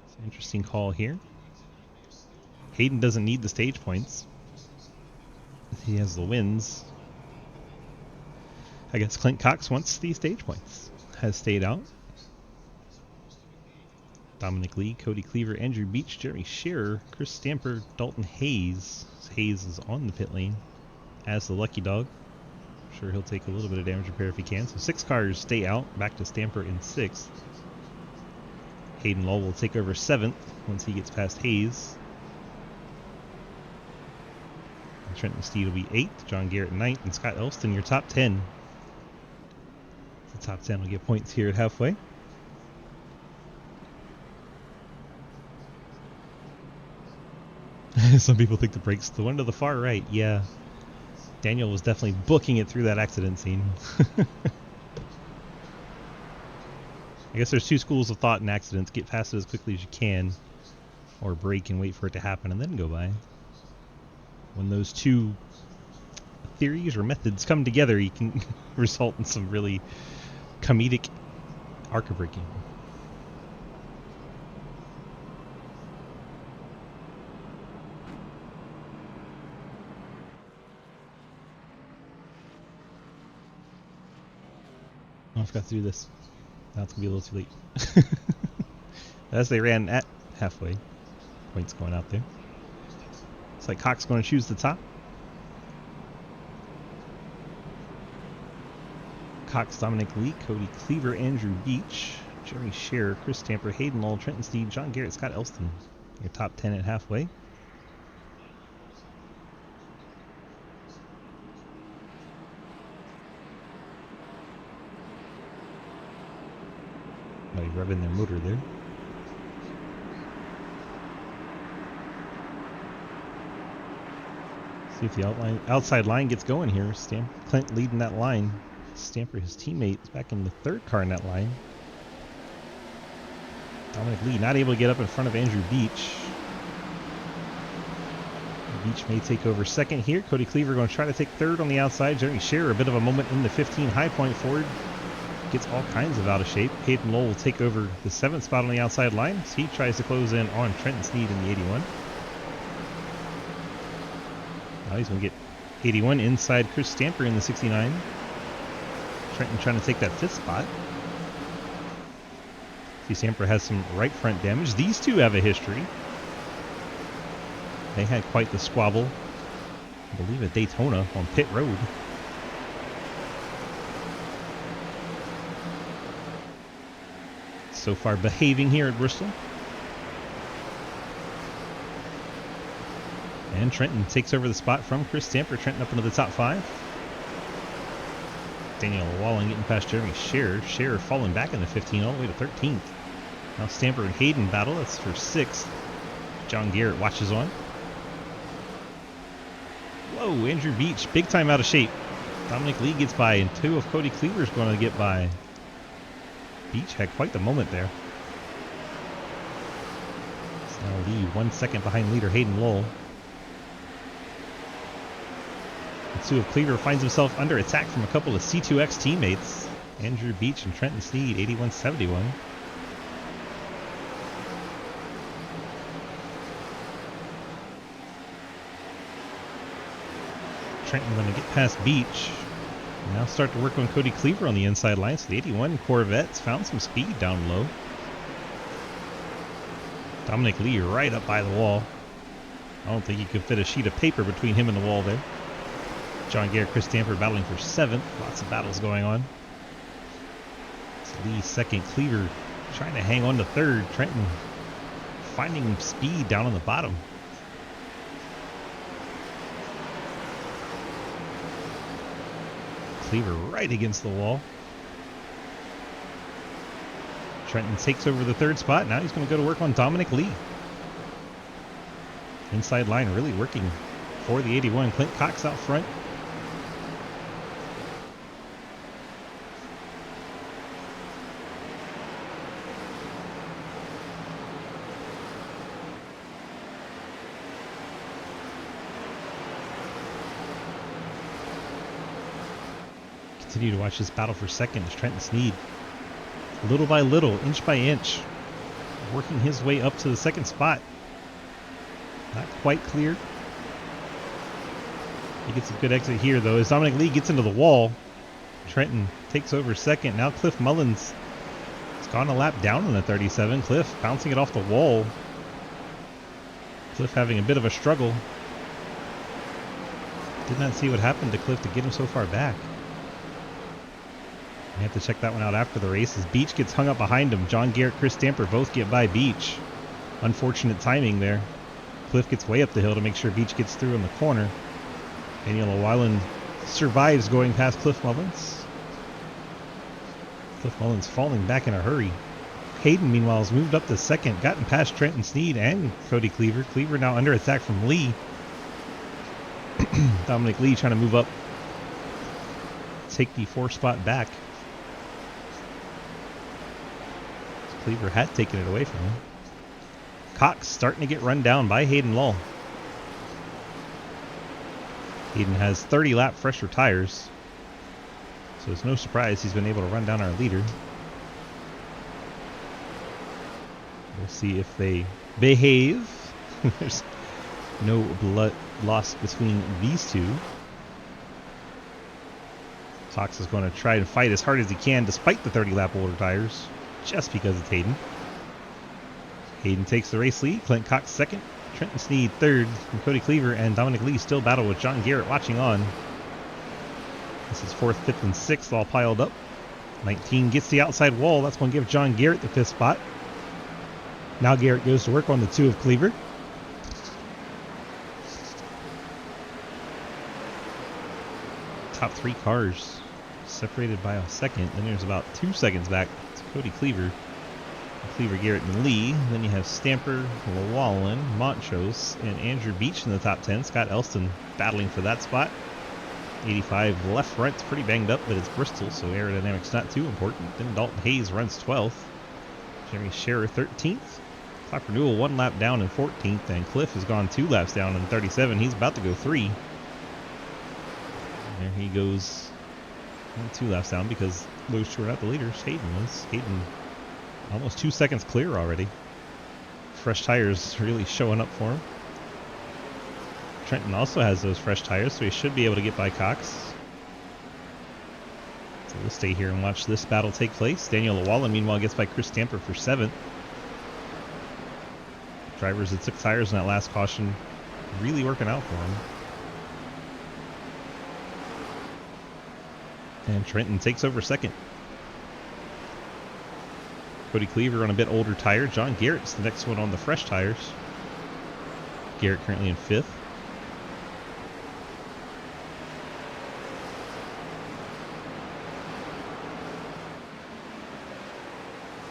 [SPEAKER 1] It's an interesting call here. Hayden doesn't need the stage points. He has the wins. I guess Clint Cox wants the stage points. Has stayed out. Dominic Lee, Cody Cleaver, Andrew Beach, Jeremy Shearer, Chris Stamper, Dalton Hayes. Hayes is on the pit lane as the lucky dog. I'm sure he'll take a little bit of damage repair if he can. So 6 cars stay out, back to Stamper in 6th. Hayden Lowell will take over 7th once he gets past Hayes. And Trenton Steed will be 8th, John Garrett 9th, and Scott Elston, your top 10. The top 10 will get points here at halfway. Some people think the brake's the one to the far right. Yeah. Daniel was definitely booking it through that accident scene. I guess there's 2 schools of thought in accidents. Get past it as quickly as you can, or brake and wait for it to happen and then go by. When those 2 theories or methods come together, you can result in some really comedic arc braking. Oh, I forgot to do this. Now it's going to be a little too late. As they ran at halfway. Points going out there. It's like Cox going to choose the top. Cox, Dominic Lee, Cody Cleaver, Andrew Beach, Jeremy Shearer, Chris Stamper, Hayden Lowell, Trenton Steed, John Garrett, Scott Elston. Your top 10 at halfway. Somebody revving their motor there. See if the outside line gets going here. Clint leading that line. Stamper, his teammate, is back in the third car in that line. Dominic Lee not able to get up in front of Andrew Beach. Beach may take over second here. Cody Cleaver going to try to take third on the outside. Jeremy Scherer, a bit of a moment in the 15 high point forward. Gets all kinds of out of shape. Hayden Lowell will take over the 7th spot on the outside line as he tries to close in on Trenton Sneed in the 81. Now he's going to get 81 inside Chris Stamper in the 69. Trenton trying to take that 5th spot. See, Stamper has some right front damage. These two have a history. They had quite the squabble, I believe, at Daytona on pit road. So far behaving here at Bristol. And Trenton takes over the spot from Chris Stamper. Trenton up into the top 5. Daniel Wallen getting past Jeremy Scherer. Scherer falling back in the 15 all the way to 13th. Now Stamper and Hayden battle. That's for 6th. John Garrett watches on. Whoa, Andrew Beach, big time out of shape. Dominic Lee gets by, and 2 of Cody Cleaver's going to get by. Beach had quite the moment there. It's now Lee 1 second behind leader Hayden Lowell. And 2 of Cleaver finds himself under attack from a couple of C2X teammates. Andrew Beach and Trenton Sneed, 81-71. Trenton going to get past Beach. And now start to work on Cody Cleaver on the inside line. So the 81 Corvettes found some speed down low. Dominic Lee right up by the wall. I don't think you could fit a sheet of paper between him and the wall there. John Garrett, Chris Stamper battling for 7th. Lots of battles going on. It's Lee 2nd. Cleaver trying to hang on to 3rd. Trenton finding speed down on the bottom. Cleaver right against the wall. Trenton takes over the 3rd spot. Now he's going to go to work on Dominic Lee. Inside line really working for the 81. Clint Cox out front. Continue to watch this battle for 2nd as Trenton Sneed, little by little, inch by inch, working his way up to the 2nd spot. Not quite clear. He gets a good exit here, though, as Dominic Lee gets into the wall. Trenton takes over 2nd. Now Cliff Mullins has gone a lap down on the 37. Cliff bouncing it off the wall. Cliff having a bit of a struggle. Did not see what happened to Cliff to get him so far back. We have to check that one out after the race as Beach gets hung up behind him. John Garrett, Chris Stamper both get by Beach. Unfortunate timing there. Cliff gets way up the hill to make sure Beach gets through in the corner. Daniel O'Weiland survives going past Cliff Mullins. Cliff Mullins falling back in a hurry. Hayden, meanwhile, has moved up to 2nd, gotten past Trenton Sneed and Cody Cleaver. Cleaver now under attack from Lee. Dominic Lee trying to move up, take the 4th spot back. Cleaver had taken it away from him. Cox starting to get run down by Hayden Lowell. Hayden has 30 lap fresher tires, so it's no surprise he's been able to run down our leader. We'll see if they behave. There's no blood lost between these two. Cox is going to try to fight as hard as he can despite the 30 lap older tires, just because it's Hayden. Hayden takes the race lead. Clint Cox 2nd. Trenton Sneed 3rd. And Cody Cleaver and Dominic Lee still battle with John Garrett watching on. This is 4th, 5th, and 6th all piled up. 19 gets the outside wall. That's going to give John Garrett the 5th spot. Now Garrett goes to work on the 2 of Cleaver. Top 3 cars separated by a second. Then there's about 2 seconds back to Cody Cleaver. Cleaver, Garrett, and Lee. Then you have Stamper, Llewellyn, Montrose, and Andrew Beach in the top 10. Scott Elston battling for that spot. 85 left front's pretty banged up, but it's Bristol, so aerodynamics not too important. Then Dalton Hayes runs 12th. Jeremy Scherer 13th. Clock Renewal 1 lap down in 14th, and Cliff has gone 2 laps down in 37. He's about to go 3. There he goes. 2 laps down because those two are not the leaders. Hayden was. Hayden almost 2 seconds clear already. Fresh tires really showing up for him. Trenton also has those fresh tires, so he should be able to get by Cox. So we'll stay here and watch this battle take place. Daniel Llewellyn, meanwhile, gets by Chris Stamper for 7th. Drivers that took tires in that last caution really working out for him. And Trenton takes over 2nd. Cody Cleaver on a bit older tire. John Garrett's the next one on the fresh tires. Garrett currently in 5th.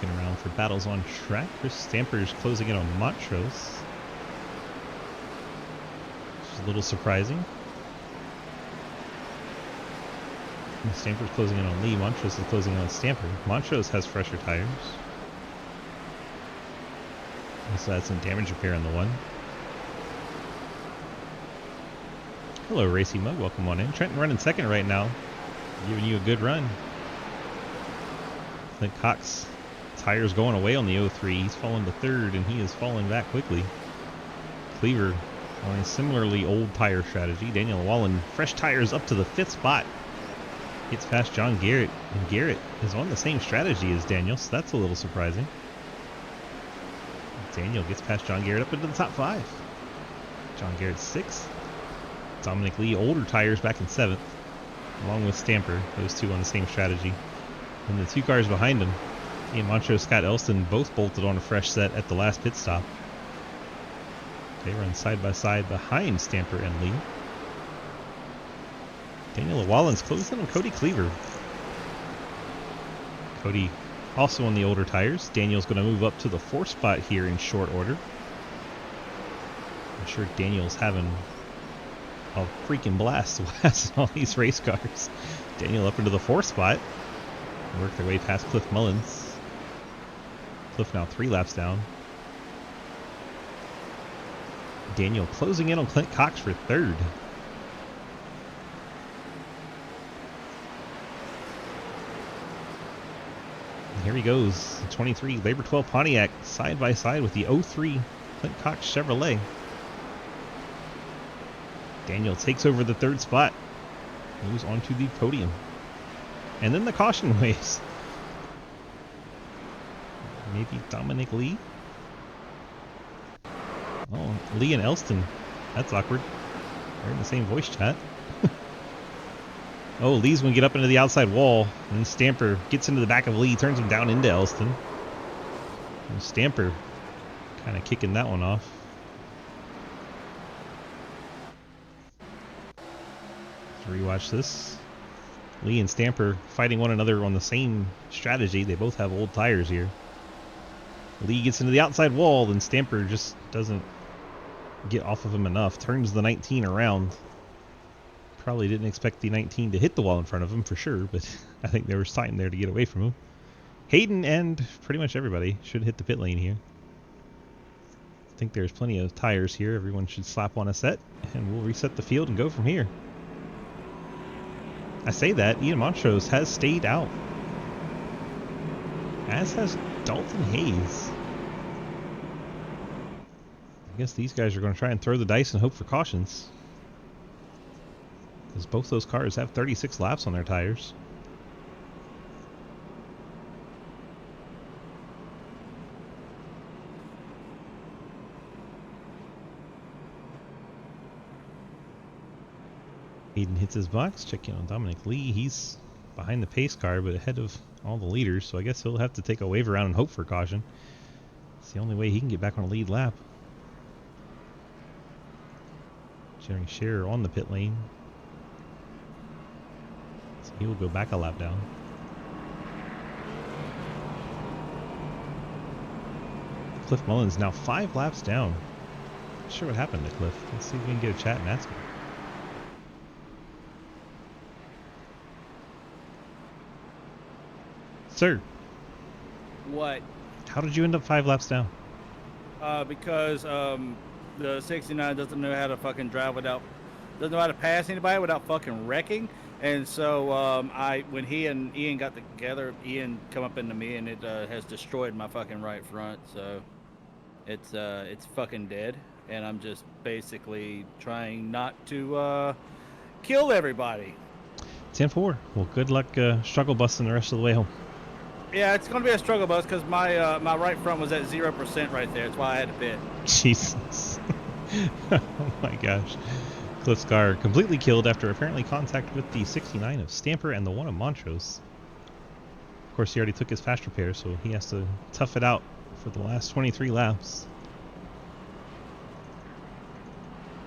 [SPEAKER 1] Looking around for battles on track. Chris Stamper's closing in on Montrose. Which is a little surprising. Stamper's closing in on Lee. Montrose is closing in on Stamper. Montrose has fresher tires. Also had some damage repair on the one. Hello, Racy Mug. Welcome on in. Trenton running 2nd right now. Giving you a good run. Clint Cox. Tires going away on the 03. He's fallen to 3rd, and he is falling back quickly. Cleaver on a similarly old tire strategy. Daniel Llewellyn, fresh tires up to the 5th spot. Gets past John Garrett, and Garrett is on the same strategy as Daniel, so that's a little surprising. Daniel gets past John Garrett up into the top 5. John Garrett's 6th. Dominic Lee, older tires, back in 7th, along with Stamper, those two on the same strategy. And the 2 cars behind him, Ian Montrose, Scott Elston, both bolted on a fresh set at the last pit stop. They run side by side behind Stamper and Lee. Daniel Llewellyn's closing on Cody Cleaver. Cody also on the older tires. Daniel's going to move up to the 4th spot here in short order. I'm sure Daniel's having a freaking blast blasting all these race cars. Daniel up into the 4th spot. Work their way past Cliff Mullins. Cliff now 3 laps down. Daniel closing in on Clint Cox for 3rd. Here he goes, the 23 Labor 12 Pontiac side by side with the 03 Clint Cox Chevrolet. Daniel takes over the 3rd spot, moves onto the podium. And then the caution waves. Maybe Dominic Lee? Oh, Lee and Elston. That's awkward. They're in the same voice chat. Oh, Lee's going to get up into the outside wall, and then Stamper gets into the back of Lee, turns him down into Elston. And Stamper kind of kicking that one off. Let's rewatch this. Lee and Stamper fighting one another on the same strategy. They both have old tires here. Lee gets into the outside wall, then Stamper just doesn't get off of him enough. Turns the 19 around. Probably didn't expect the 19 to hit the wall in front of him for sure, but I think there was time there to get away from him. Hayden and pretty much everybody should hit the pit lane here. I think there's plenty of tires here. Everyone should slap on a set, and we'll reset the field and go from here. I say that, Ian Montrose has stayed out, as has Dalton Hayes. I guess these guys are going to try and throw the dice and hope for cautions, because both those cars have 36 laps on their tires. Hayden hits his box. Check in on Dominic Lee. He's behind the pace car, but ahead of all the leaders, so I guess he'll have to take a wave around and hope for caution. It's the only way he can get back on a lead lap. Jeremy Scherer on the pit lane. So he will go back a lap down. Cliff Mullins now 5 laps down. Not sure what happened to Cliff. Let's see if we can get a chat and ask him. Sir,
[SPEAKER 3] What?
[SPEAKER 1] how did you end up 5 laps down?
[SPEAKER 3] Because the 69 doesn't know how to fucking drive doesn't know how to pass anybody without fucking wrecking. And so when he and Ian got together, Ian come up into me and it has destroyed my fucking right front. So it's fucking dead, and I'm just basically trying not to kill everybody.
[SPEAKER 1] 10-4. Well, good luck struggle busting the rest of the way home.
[SPEAKER 3] Yeah, it's gonna be a struggle bus because my right front was at 0% right there. That's why I had to pit.
[SPEAKER 1] Jesus. Oh my gosh. Cliff's car completely killed after apparently contact with the 69 of Stamper and the 1 of Montrose. Of course, he already took his fast repair, so he has to tough it out for the last 23 laps.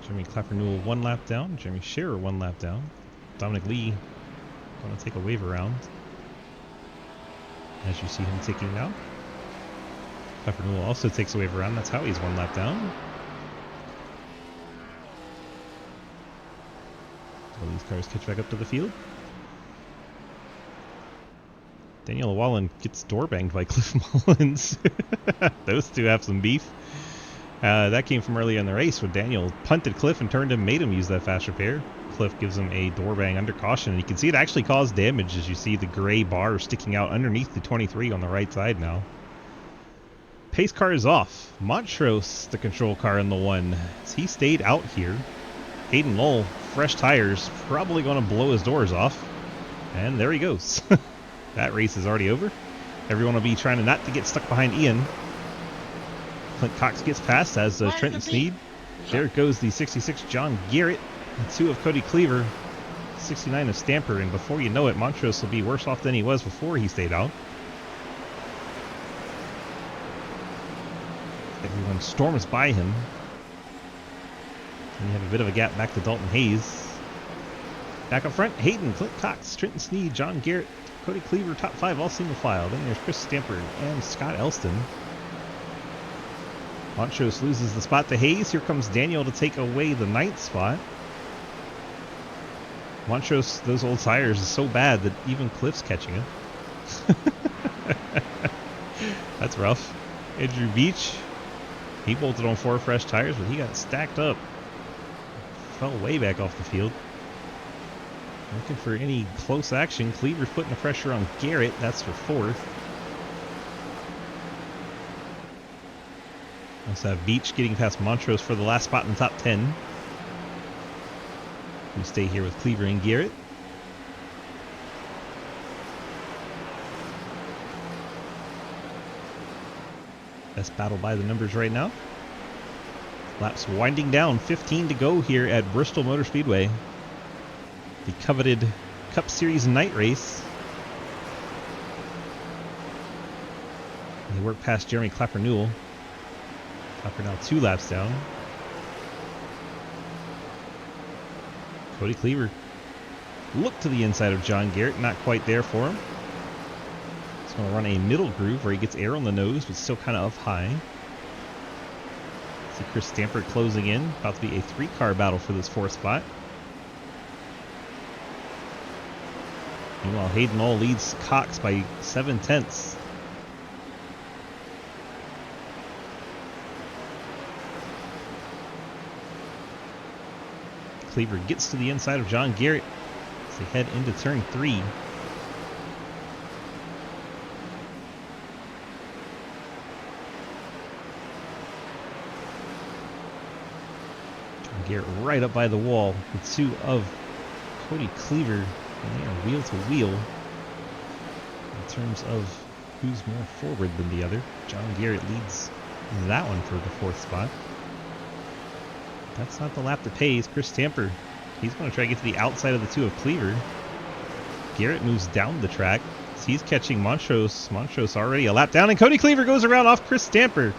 [SPEAKER 1] Jeremy Clapper-Newell 1 lap down. Jeremy Scherer 1 lap down. Dominic Lee going to take a wave around. As you see him taking now. Clapper-Newell also takes a wave around. That's how he's 1 lap down. Will these cars catch back up to the field? Daniel Wallen gets door banged by Cliff Mullins. Those two have some beef. That came from earlier in the race when Daniel punted Cliff and turned him, made him use that fast repair. Cliff gives him a door bang under caution, and you can see it actually caused damage as you see the gray bar sticking out underneath the 23 on the right side now. Pace car is off. Montrose, the control car in the 1. He stayed out here. Hayden Lowell, fresh tires, probably going to blow his doors off. And there he goes. That race is already over. Everyone will be trying not to get stuck behind Ian. Clint Cox gets past as Trenton Sneed. There goes the 66 John Garrett. And 2 of Cody Cleaver. 69 of Stamper. And before you know it, Montrose will be worse off than he was before he stayed out. Everyone storms by him. And you have a bit of a gap back to Dalton Hayes. Back up front, Hayden, Clint Cox, Trenton Sneed, John Garrett, Cody Cleaver, top 5, all single file. Then there's Chris Stamper and Scott Elston. Montrose loses the spot to Hayes. Here comes Daniel to take away the 9th spot. Montrose, those old tires is so bad that even Cliff's catching him. That's rough. Andrew Beach, he bolted on 4 fresh tires, but he got stacked up. Fell way back off the field. Looking for any close action. Cleaver's putting the pressure on Garrett. That's for 4th. Also have Beach getting past Montrose for the last spot in the top 10. We stay here with Cleaver and Garrett. Best battle by the numbers right now. Laps winding down, 15 to go here at Bristol Motor Speedway. The coveted Cup Series night race. They work past Jeremy Clapper-Newell. Clapper now 2 laps down. Cody Cleaver look to the inside of John Garrett, not quite there for him. He's going to run a middle groove where he gets air on the nose, but still kind of up high. See Chris Stamper closing in, about to be a 3-car battle for this 4th spot. Meanwhile, Hayden Lowell leads Cox by 7/10. Cleaver gets to the inside of John Garrett as they head into turn 3. John Garrett right up by the wall with 2 of Cody Cleaver, and they are wheel to wheel in terms of who's more forward than the other. John Garrett leads that one for the 4th spot. That's not the lap that pays. Chris Stamper, he's going to try to get to the outside of the 2 of Cleaver. Garrett moves down the track. He's catching Montrose. Montrose already a lap down, and Cody Cleaver goes around off Chris Stamper.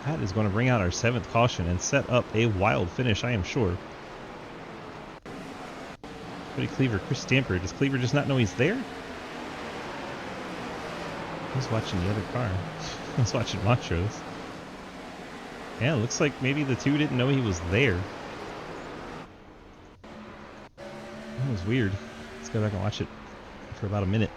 [SPEAKER 1] That is going to bring out our 7th caution and set up a wild finish, I am sure. Cody Cleaver, Chris Stamper. Does Cleaver just not know he's there? was watching the other car. I was watching Montrose. Yeah, it looks like maybe the two didn't know he was there. That was weird. Let's go back and watch it for about a minute.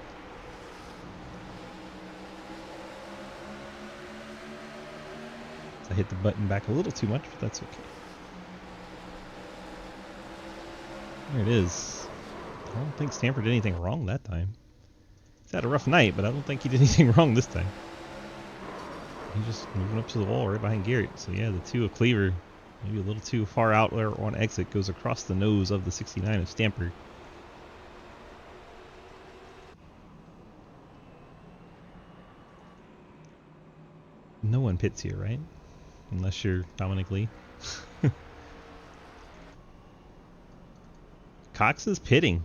[SPEAKER 1] I hit the button back a little too much, but that's okay. There it is. I don't think Stamper did anything wrong that time. He's had a rough night, but I don't think he did anything wrong this time. He's just moving up to the wall right behind Garrett. So yeah, the two of Cleaver, maybe a little too far out there on exit, goes across the nose of the 69 of Stamper. No one pits here, right? Unless you're Dominic Lee. Cox is pitting.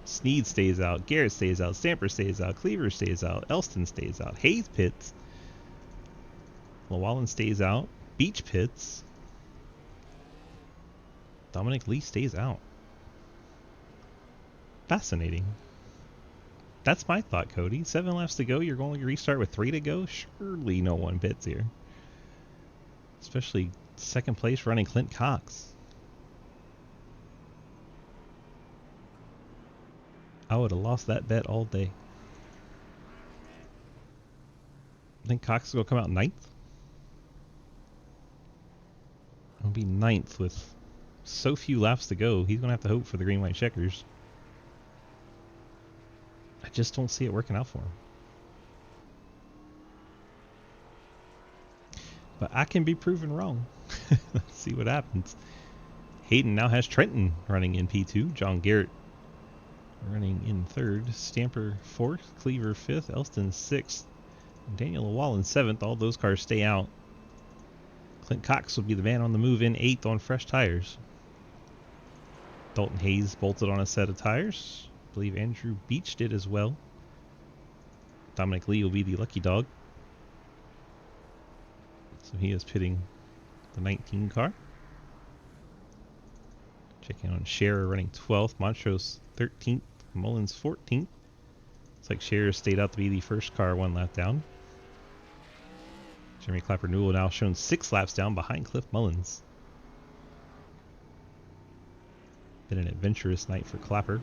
[SPEAKER 1] Sneed stays out. Garrett stays out. Stamper stays out. Cleaver stays out. Elston stays out. Hayes pits. Llewellyn stays out. Beach pits. Dominic Lee stays out. Fascinating. That's my thought, Cody. 7 laps to go. You're going to restart with 3 to go? Surely no one pits here. Especially second place running Clint Cox. I would have lost that bet all day. I think Cox is going to come out 9th. It'll be 9th with so few laps to go. He's going to have to hope for the green white checkers. I just don't see it working out for him. But I can be proven wrong. Let's see what happens. Hayden now has Trenton running in P2. John Garrett running in 3rd. Stamper 4th. Cleaver 5th. Elston 6th. Daniel Llewellyn 7th. All those cars stay out. Clint Cox will be the man on the move in 8th on fresh tires. Dalton Hayes bolted on a set of tires. I believe Andrew Beach did as well. Dominic Lee will be the lucky dog. So he is pitting the 19 car. Checking on Scherer running 12th. Montrose 13th. Mullins 14th. Looks like Scherer stayed out to be the first car 1 lap down. Jeremy Clapper Newell now shown 6 laps down behind Cliff Mullins. Been an adventurous night for Clapper.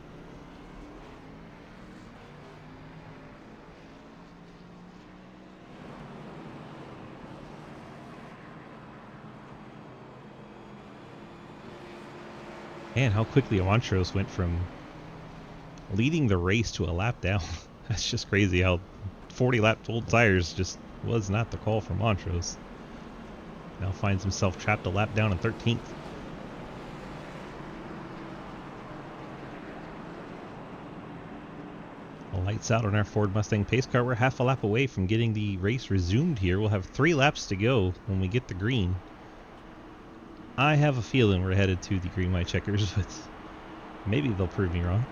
[SPEAKER 1] And how quickly Montrose went from leading the race to a lap down. That's just crazy how 40 lap old tires just was not the call for Montrose. Now finds himself trapped a lap down in 13th. Lights out on our Ford Mustang pace car. We're half a lap away from getting the race resumed here. We'll have 3 laps to go when we get the green. I have a feeling we're headed to the green white checkers, but maybe they'll prove me wrong.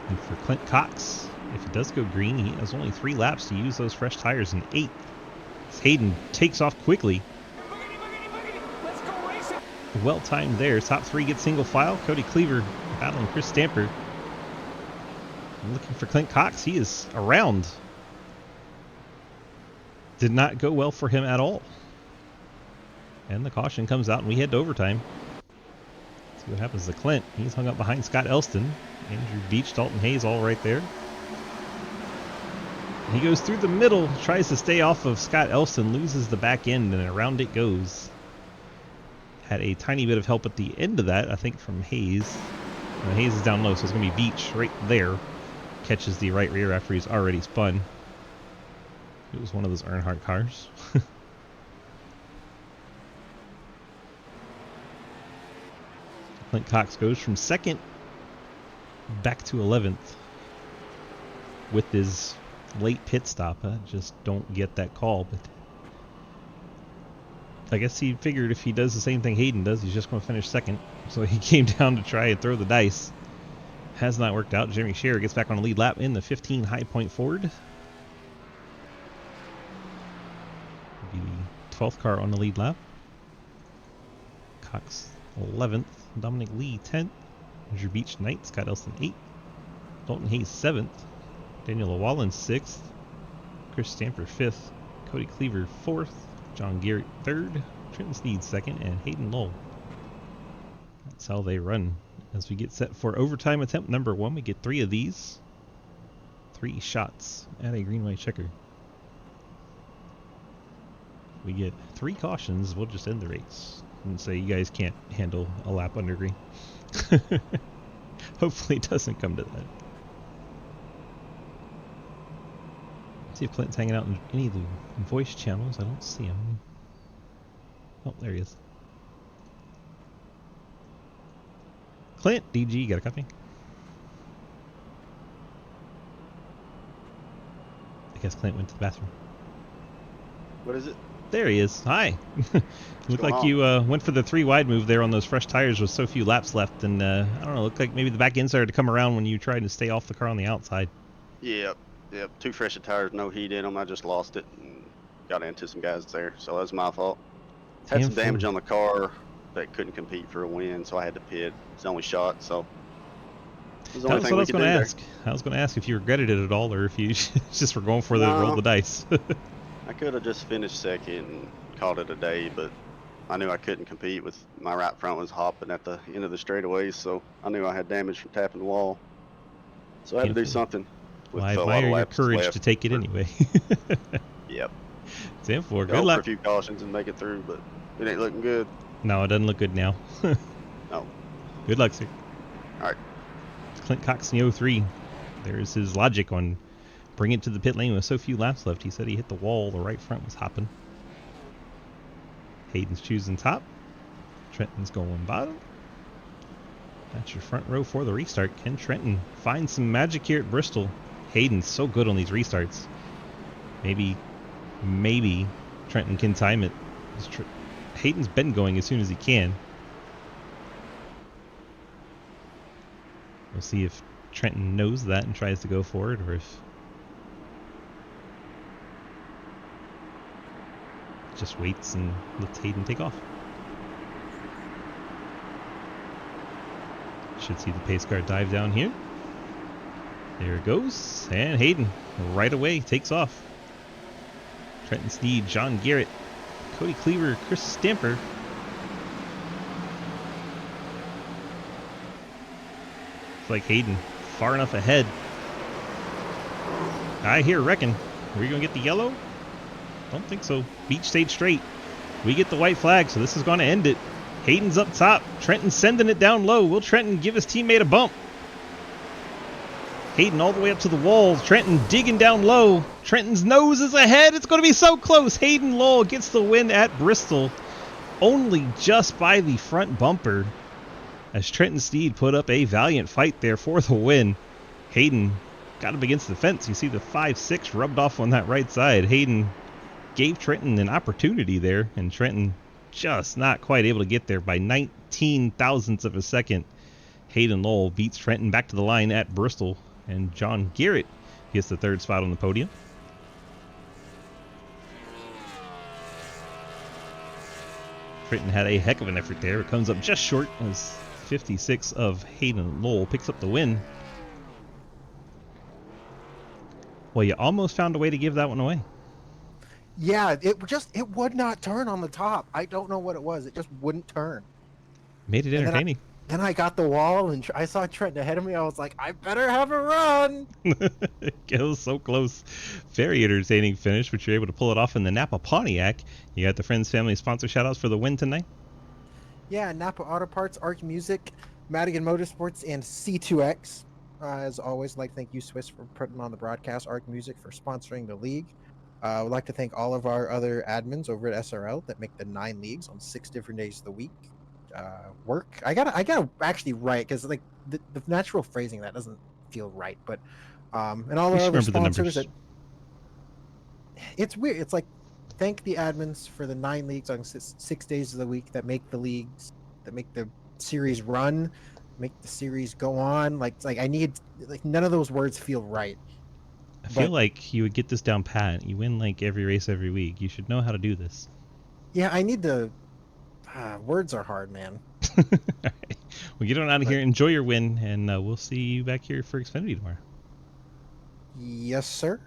[SPEAKER 1] And for Clint Cox, if it does go green, he has only 3 laps to use those fresh tires in 8th. Hayden takes off quickly. Well timed there. Top 3 get single file. Cody Cleaver battling Chris Stamper. Looking for Clint Cox. He is around. Did not go well for him at all. And the caution comes out and we head to overtime. See what happens to Clint. He's hung up behind Scott Elston. Andrew Beach, Dalton Hayes all right there. He goes through the middle, tries to stay off of Scott Elston, loses the back end, and around it goes. Had a tiny bit of help at the end of that, I think, from Hayes. Hayes is down low, so it's going to be Beach right there. Catches the right rear after he's already spun. It was one of those Earnhardt cars. Clint Cox goes from 2nd back to 11th with his late pit stop. I just don't get that call, but I guess he figured if he does the same thing Hayden does, he's just going to finish 2nd. So he came down to try and throw the dice. Has not worked out. Jeremy Scherer gets back on the lead lap in the 15 High Point Ford. Be the 12th car on the lead lap. Cox 11th. Dominic Lee 10th. Andrew Beach 9th, Scott Elson 8th, Dalton Hayes 7th, Daniel Llewellyn 6th, Chris Stamper 5th, Cody Cleaver 4th, John Garrett 3rd, Trenton Sneed 2nd, and Hayden Lowell. That's how they run. As we get set for overtime attempt number 1, we get 3 of these. 3 shots at a green-white checker. We get 3 cautions, we'll just end the race and say you guys can't handle a lap under green. Hopefully it doesn't come to that. Let's see if Clint's hanging out in any of the voice channels. I don't see him. Oh, there he is. Clint, DG, you got a copy? I guess Clint went to the bathroom.
[SPEAKER 6] What is it?
[SPEAKER 1] There he is. Hi. Looked
[SPEAKER 6] going
[SPEAKER 1] like
[SPEAKER 6] on?
[SPEAKER 1] you went for the 3 wide move there on those fresh tires with so few laps left, and I don't know, looked like maybe the back end started to come around when you tried to stay off the car on the outside.
[SPEAKER 6] Yep. 2 fresh tires, no heat in them. I just lost it and got into some guys there, so that was my fault. Had some damage on the car that couldn't compete for a win, so I had to pit. It's the only shot, so it was the only
[SPEAKER 1] That's
[SPEAKER 6] thing
[SPEAKER 1] what I
[SPEAKER 6] we
[SPEAKER 1] was
[SPEAKER 6] could
[SPEAKER 1] going
[SPEAKER 6] do
[SPEAKER 1] to
[SPEAKER 6] there.
[SPEAKER 1] ask. I was going to ask if you regretted it at all, or if you just were going for the roll
[SPEAKER 6] No.
[SPEAKER 1] the dice.
[SPEAKER 6] I could have just finished second and called it a day, but I knew I couldn't compete with my right front was hopping at the end of the straightaway, so I knew I had damage from tapping the wall. So I had to do
[SPEAKER 1] Beautiful.
[SPEAKER 6] something with
[SPEAKER 1] Well, I
[SPEAKER 6] a lot
[SPEAKER 1] admire
[SPEAKER 6] of
[SPEAKER 1] your
[SPEAKER 6] laps
[SPEAKER 1] courage
[SPEAKER 6] left.
[SPEAKER 1] to take it anyway.
[SPEAKER 6] Yep.
[SPEAKER 1] 10-4.
[SPEAKER 6] Go
[SPEAKER 1] Good
[SPEAKER 6] for
[SPEAKER 1] luck.
[SPEAKER 6] a few cautions and make it through, but it ain't looking good.
[SPEAKER 1] No, it doesn't look good now.
[SPEAKER 6] No.
[SPEAKER 1] Good luck, sir.
[SPEAKER 6] All right.
[SPEAKER 1] Clint Cox in the 03. There's his logic on bringing it to the pit lane with so few laps left. He said he hit the wall. The right front was hopping. Hayden's choosing top. Trenton's going bottom. That's your front row for the restart. Can Trenton find some magic here at Bristol? Hayden's so good on these restarts. Maybe Trenton can time it. Hayden's been going as soon as he can. We'll see if Trenton knows that and tries to go for it, or if just waits and lets Hayden take off. Should see the pace car dive down here. There it goes. And Hayden right away takes off. Trenton Sneed, John Garrett, Cody Cleaver, Chris Stamper. It's like Hayden far enough ahead. I hear wrecking. Are we going to get the yellow? Don't think so. Beach stayed straight. We get the white flag, so this is going to end it. Hayden's up top. Trenton's sending it down low. Will Trenton give his teammate a bump? Hayden all the way up to the wall. Trenton digging down low. Trenton's nose is ahead. It's going to be so close. Hayden Lowell gets the win at Bristol. Only just by the front bumper. As Trenton Sneed put up a valiant fight there for the win. Hayden got up against the fence. You see the 5.6 rubbed off on that right side. Hayden gave Trenton an opportunity there, and Trenton just not quite able to get there by 19 thousandths of a second. Hayden Lowell beats Trenton back to the line at Bristol, and John Garrett gets the 3rd spot on the podium. Trenton had a heck of an effort there. It comes up just short as 56 of Hayden Lowell picks up the win. Well, you almost found a way to give that one away.
[SPEAKER 2] Yeah, it would not turn on the top. I don't know what it was. It just wouldn't turn.
[SPEAKER 1] Made it
[SPEAKER 2] And
[SPEAKER 1] entertaining.
[SPEAKER 2] Then I got the wall and I saw Trenton ahead of me. I was like, I better have a run.
[SPEAKER 1] It was so close. Very entertaining finish, but you're able to pull it off in the Napa Pontiac. You got the Friends Family sponsor shoutouts for the win tonight.
[SPEAKER 2] Yeah, Napa Auto Parts, Arc Music, Madigan Motorsports, and C2X. As always, I'd like to thank you, Swiss, for putting on the broadcast, Arc Music for sponsoring the league. I would like to thank all of our other admins over at SRL that make the 9 leagues on 6 different days of the week work. I gotta actually write, because like the natural phrasing of that doesn't feel right, but and all
[SPEAKER 1] We
[SPEAKER 2] our
[SPEAKER 1] should
[SPEAKER 2] other
[SPEAKER 1] remember the
[SPEAKER 2] sponsors
[SPEAKER 1] numbers.
[SPEAKER 2] it's weird. It's like, thank the admins for the 9 leagues on 6 days of the week that make the leagues, that make the series run, make the series go on. Like I need, like, none of those words feel right.
[SPEAKER 1] I feel like you would get this down pat. You win like every race every week. You should know how to do this.
[SPEAKER 2] Yeah, I need to. Words are hard, man.
[SPEAKER 1] Alright. Well, get on out of here. Enjoy your win, and we'll see you back here for Xfinity tomorrow.
[SPEAKER 2] Yes, sir.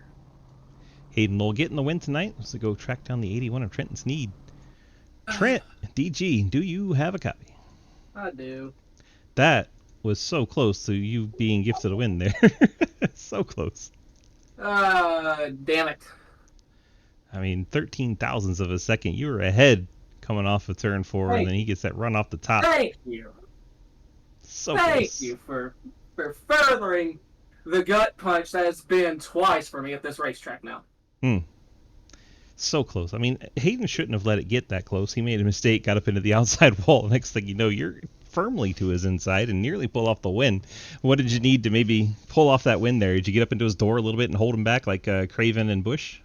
[SPEAKER 1] Hayden Lowell getting the win tonight. Let's go track down the 81 of Trenton Sneed. Trent, DG, do you have a copy?
[SPEAKER 8] I do.
[SPEAKER 1] That was so close to you being gifted a win there. So close.
[SPEAKER 8] Damn it.
[SPEAKER 1] I mean, 13 thousandths of a second. You were ahead coming off of turn 4, and then he gets that run off the top.
[SPEAKER 8] Thank you.
[SPEAKER 1] So
[SPEAKER 8] Thank
[SPEAKER 1] close.
[SPEAKER 8] you for furthering the gut punch that has been twice for me at this racetrack now.
[SPEAKER 1] So close. I mean, Hayden shouldn't have let it get that close. He made a mistake, got up into the outside wall. Next thing you know, you're firmly to his inside and nearly pull off the win. What did you need to maybe pull off that win there? Did you get up into his door a little bit and hold him back like Craven and Bush?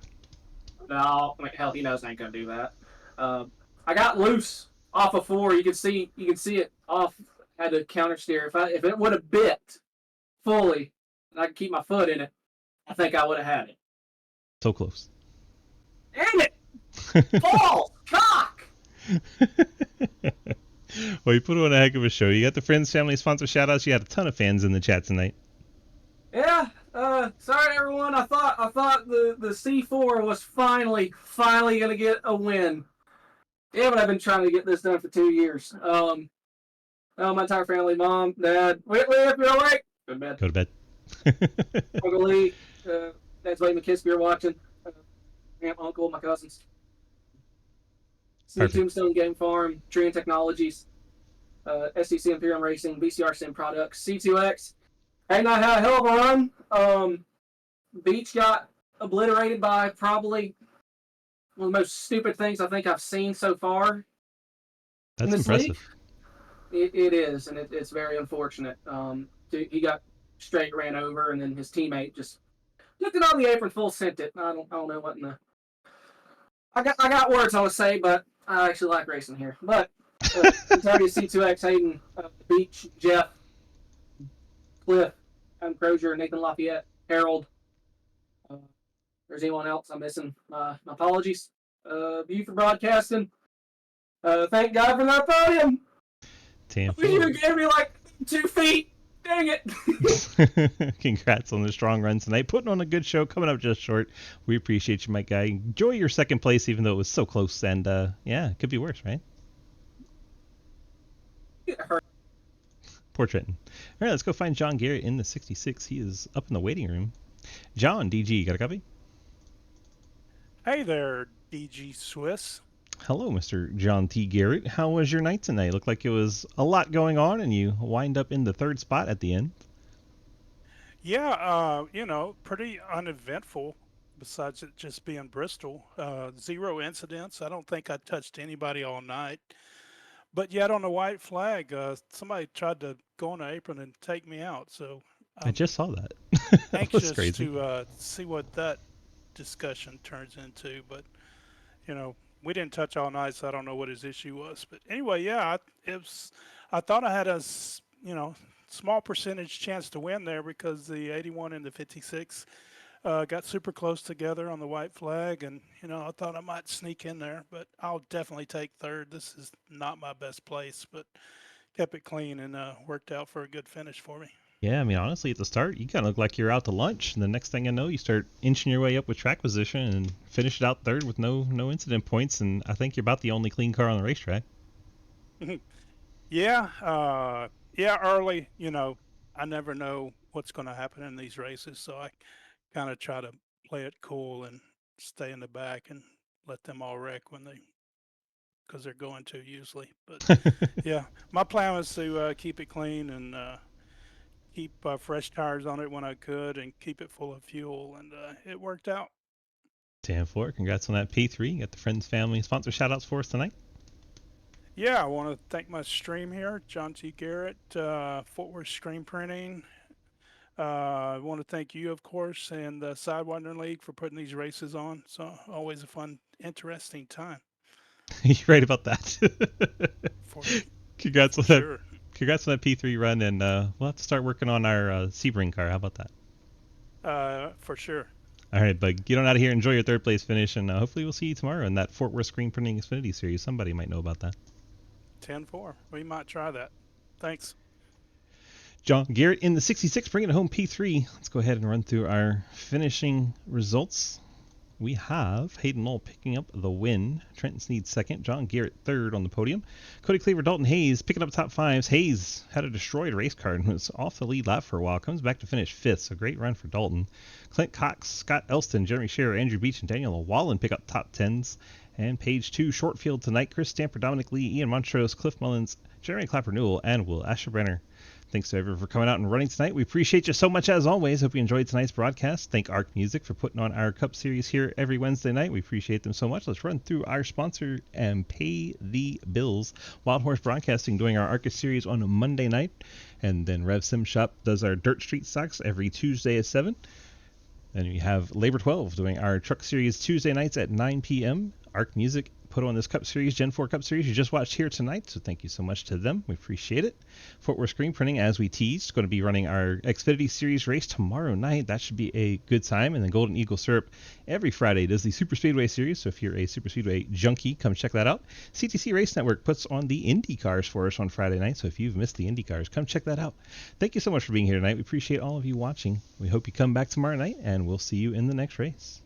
[SPEAKER 8] No, I mean, hell, he knows I ain't gonna do that. I got loose off of 4. You can see it off. Had to counter steer. If it would have bit fully, and I could keep my foot in it, I think I would have had it.
[SPEAKER 1] So close.
[SPEAKER 8] Dang it! Ball! Cock!
[SPEAKER 1] Well, you put on a heck of a show. You got the friends, family, sponsor shout-outs. You had a ton of fans in the chat tonight.
[SPEAKER 8] Yeah. Sorry everyone. I thought the C4 was finally gonna get a win. Yeah, but I've been trying to get this done for 2 years. My entire family, mom, dad, Whitley, if you're awake, go to bed.
[SPEAKER 1] Go to bed.
[SPEAKER 8] Uncle Lee, Dad's waiting to kiss. You're watching. Aunt, uncle, my cousins. Sneak Tombstone Game Farm, Trian Technologies, STC Imperium Racing, VCR Sim Products, C2X. Hey, I had a hell of a run. Beach got obliterated by probably one of the most stupid things I think I've seen so far.
[SPEAKER 1] That's impressive.
[SPEAKER 8] It is, and it's very unfortunate. He got straight ran over, and then his teammate just looked it on the apron, full sent it. I don't know what in the. I got words I would say, but I actually like racing here. But entirety of C2X, Hayden, Beach, Jeff, Cliff, Adam Crozier, Nathan Lafayette, Harold. There's anyone else I'm missing? My apologies. You for broadcasting. Thank God for that podium. You gave me like 2 feet. Dang it.
[SPEAKER 1] Congrats on the strong run tonight. Putting on a good show, coming up just short. We appreciate you, my guy. Enjoy your second place, even though it was so close. And yeah, it could be worse, right? Poor Trenton. All right, let's go find John Garrett in the 66. He is up in the waiting room. John, DG, you got a copy?
[SPEAKER 9] Hey there, DG Swiss.
[SPEAKER 1] Hello, Mr. John T. Garrett. How was your night tonight? Looked like it was a lot going on, and you wind up in the 3rd spot at the end.
[SPEAKER 9] Yeah, pretty uneventful, besides it just being Bristol. 0 incidents. I don't think I touched anybody all night. But yet on the white flag, somebody tried to go on the apron and take me out. So
[SPEAKER 1] I just saw that. That
[SPEAKER 9] anxious
[SPEAKER 1] was crazy.
[SPEAKER 9] to see what that discussion turns into. But, we didn't touch all night, so I don't know what his issue was. But anyway, yeah, I thought I had a, small percentage chance to win there because the 81 and the 56 got super close together on the white flag. And, I thought I might sneak in there, but I'll definitely take 3rd. This is not my best place, but kept it clean and worked out for a good finish for me.
[SPEAKER 1] Yeah, I mean, honestly, at the start, you kind of look like you're out to lunch, and the next thing I know, you start inching your way up with track position and finish it out 3rd with no incident points, and I think you're about the only clean car on the racetrack.
[SPEAKER 9] Yeah, early, I never know what's going to happen in these races, so I kind of try to play it cool and stay in the back and let them all wreck because they're going to usually. But yeah, my plan was to keep it clean and keep fresh tires on it when I could and keep it full of fuel, and it worked out.
[SPEAKER 1] 10-4. Congrats on that P3. You got the friends, family, sponsor shout-outs for us tonight.
[SPEAKER 9] Yeah, I want to thank my stream here, John T. Garrett, Fort Worth Screen Printing. I want to thank you, of course, and the Sidewinder League for putting these races on. So always a fun, interesting time.
[SPEAKER 1] You're right about that. Congrats on
[SPEAKER 9] sure.
[SPEAKER 1] that. Congrats on that P3 run, and we'll have to start working on our Sebring car. How about that?
[SPEAKER 9] For sure.
[SPEAKER 1] All right, bud. Get on out of here. Enjoy your 3rd place finish, and hopefully we'll see you tomorrow in that Fort Worth Screen Printing Xfinity Series. Somebody might know about that.
[SPEAKER 9] 10-4. We might try that. Thanks.
[SPEAKER 1] John Garrett in the 66, bringing it home P3. Let's go ahead and run through our finishing results. We have Hayden Knoll picking up the win. Trenton Sneed second. John Garrett third on the podium. Cody Cleaver, Dalton Hayes picking up top fives. Hayes had a destroyed race car and was off the lead lap for a while. Comes back to finish fifth, so great run for Dalton. Clint Cox, Scott Elston, Jeremy Scherer, Andrew Beach, and Daniel Wallen pick up top tens. And page 2, short field tonight. Chris Stamper, Dominic Lee, Ian Montrose, Cliff Mullins, Jeremy Clapper Newell, and Will Asherbrenner. Thanks to everyone for coming out and running tonight. We appreciate you so much as always. Hope you enjoyed tonight's broadcast. Thank Arc Music for putting on our Cup Series here every Wednesday night. We appreciate them so much. Let's run through our sponsor and pay the bills. Wild Horse Broadcasting doing our Arcus Series on a Monday night. And then Rev Sim Shop does our Dirt Street stocks every Tuesday at 7. And we have Labor 12 doing our Truck Series Tuesday nights at 9 p.m. Arc Music put on this Cup Series, Gen 4 Cup Series you just watched here tonight, so thank you so much to them. We appreciate it. Fort Worth Screen Printing, as we teased, going to be running our Xfinity Series race tomorrow night. That should be a good time. And then Golden Eagle Syrup every Friday does the Super Speedway Series, so if you're a Super Speedway junkie, come check that out. CTC Race Network puts on the Indy Cars for us on Friday night, so if you've missed the Indy Cars, come check that out. Thank you so much for being here tonight. We appreciate all of you watching. We hope you come back tomorrow night, and we'll see you in the next race.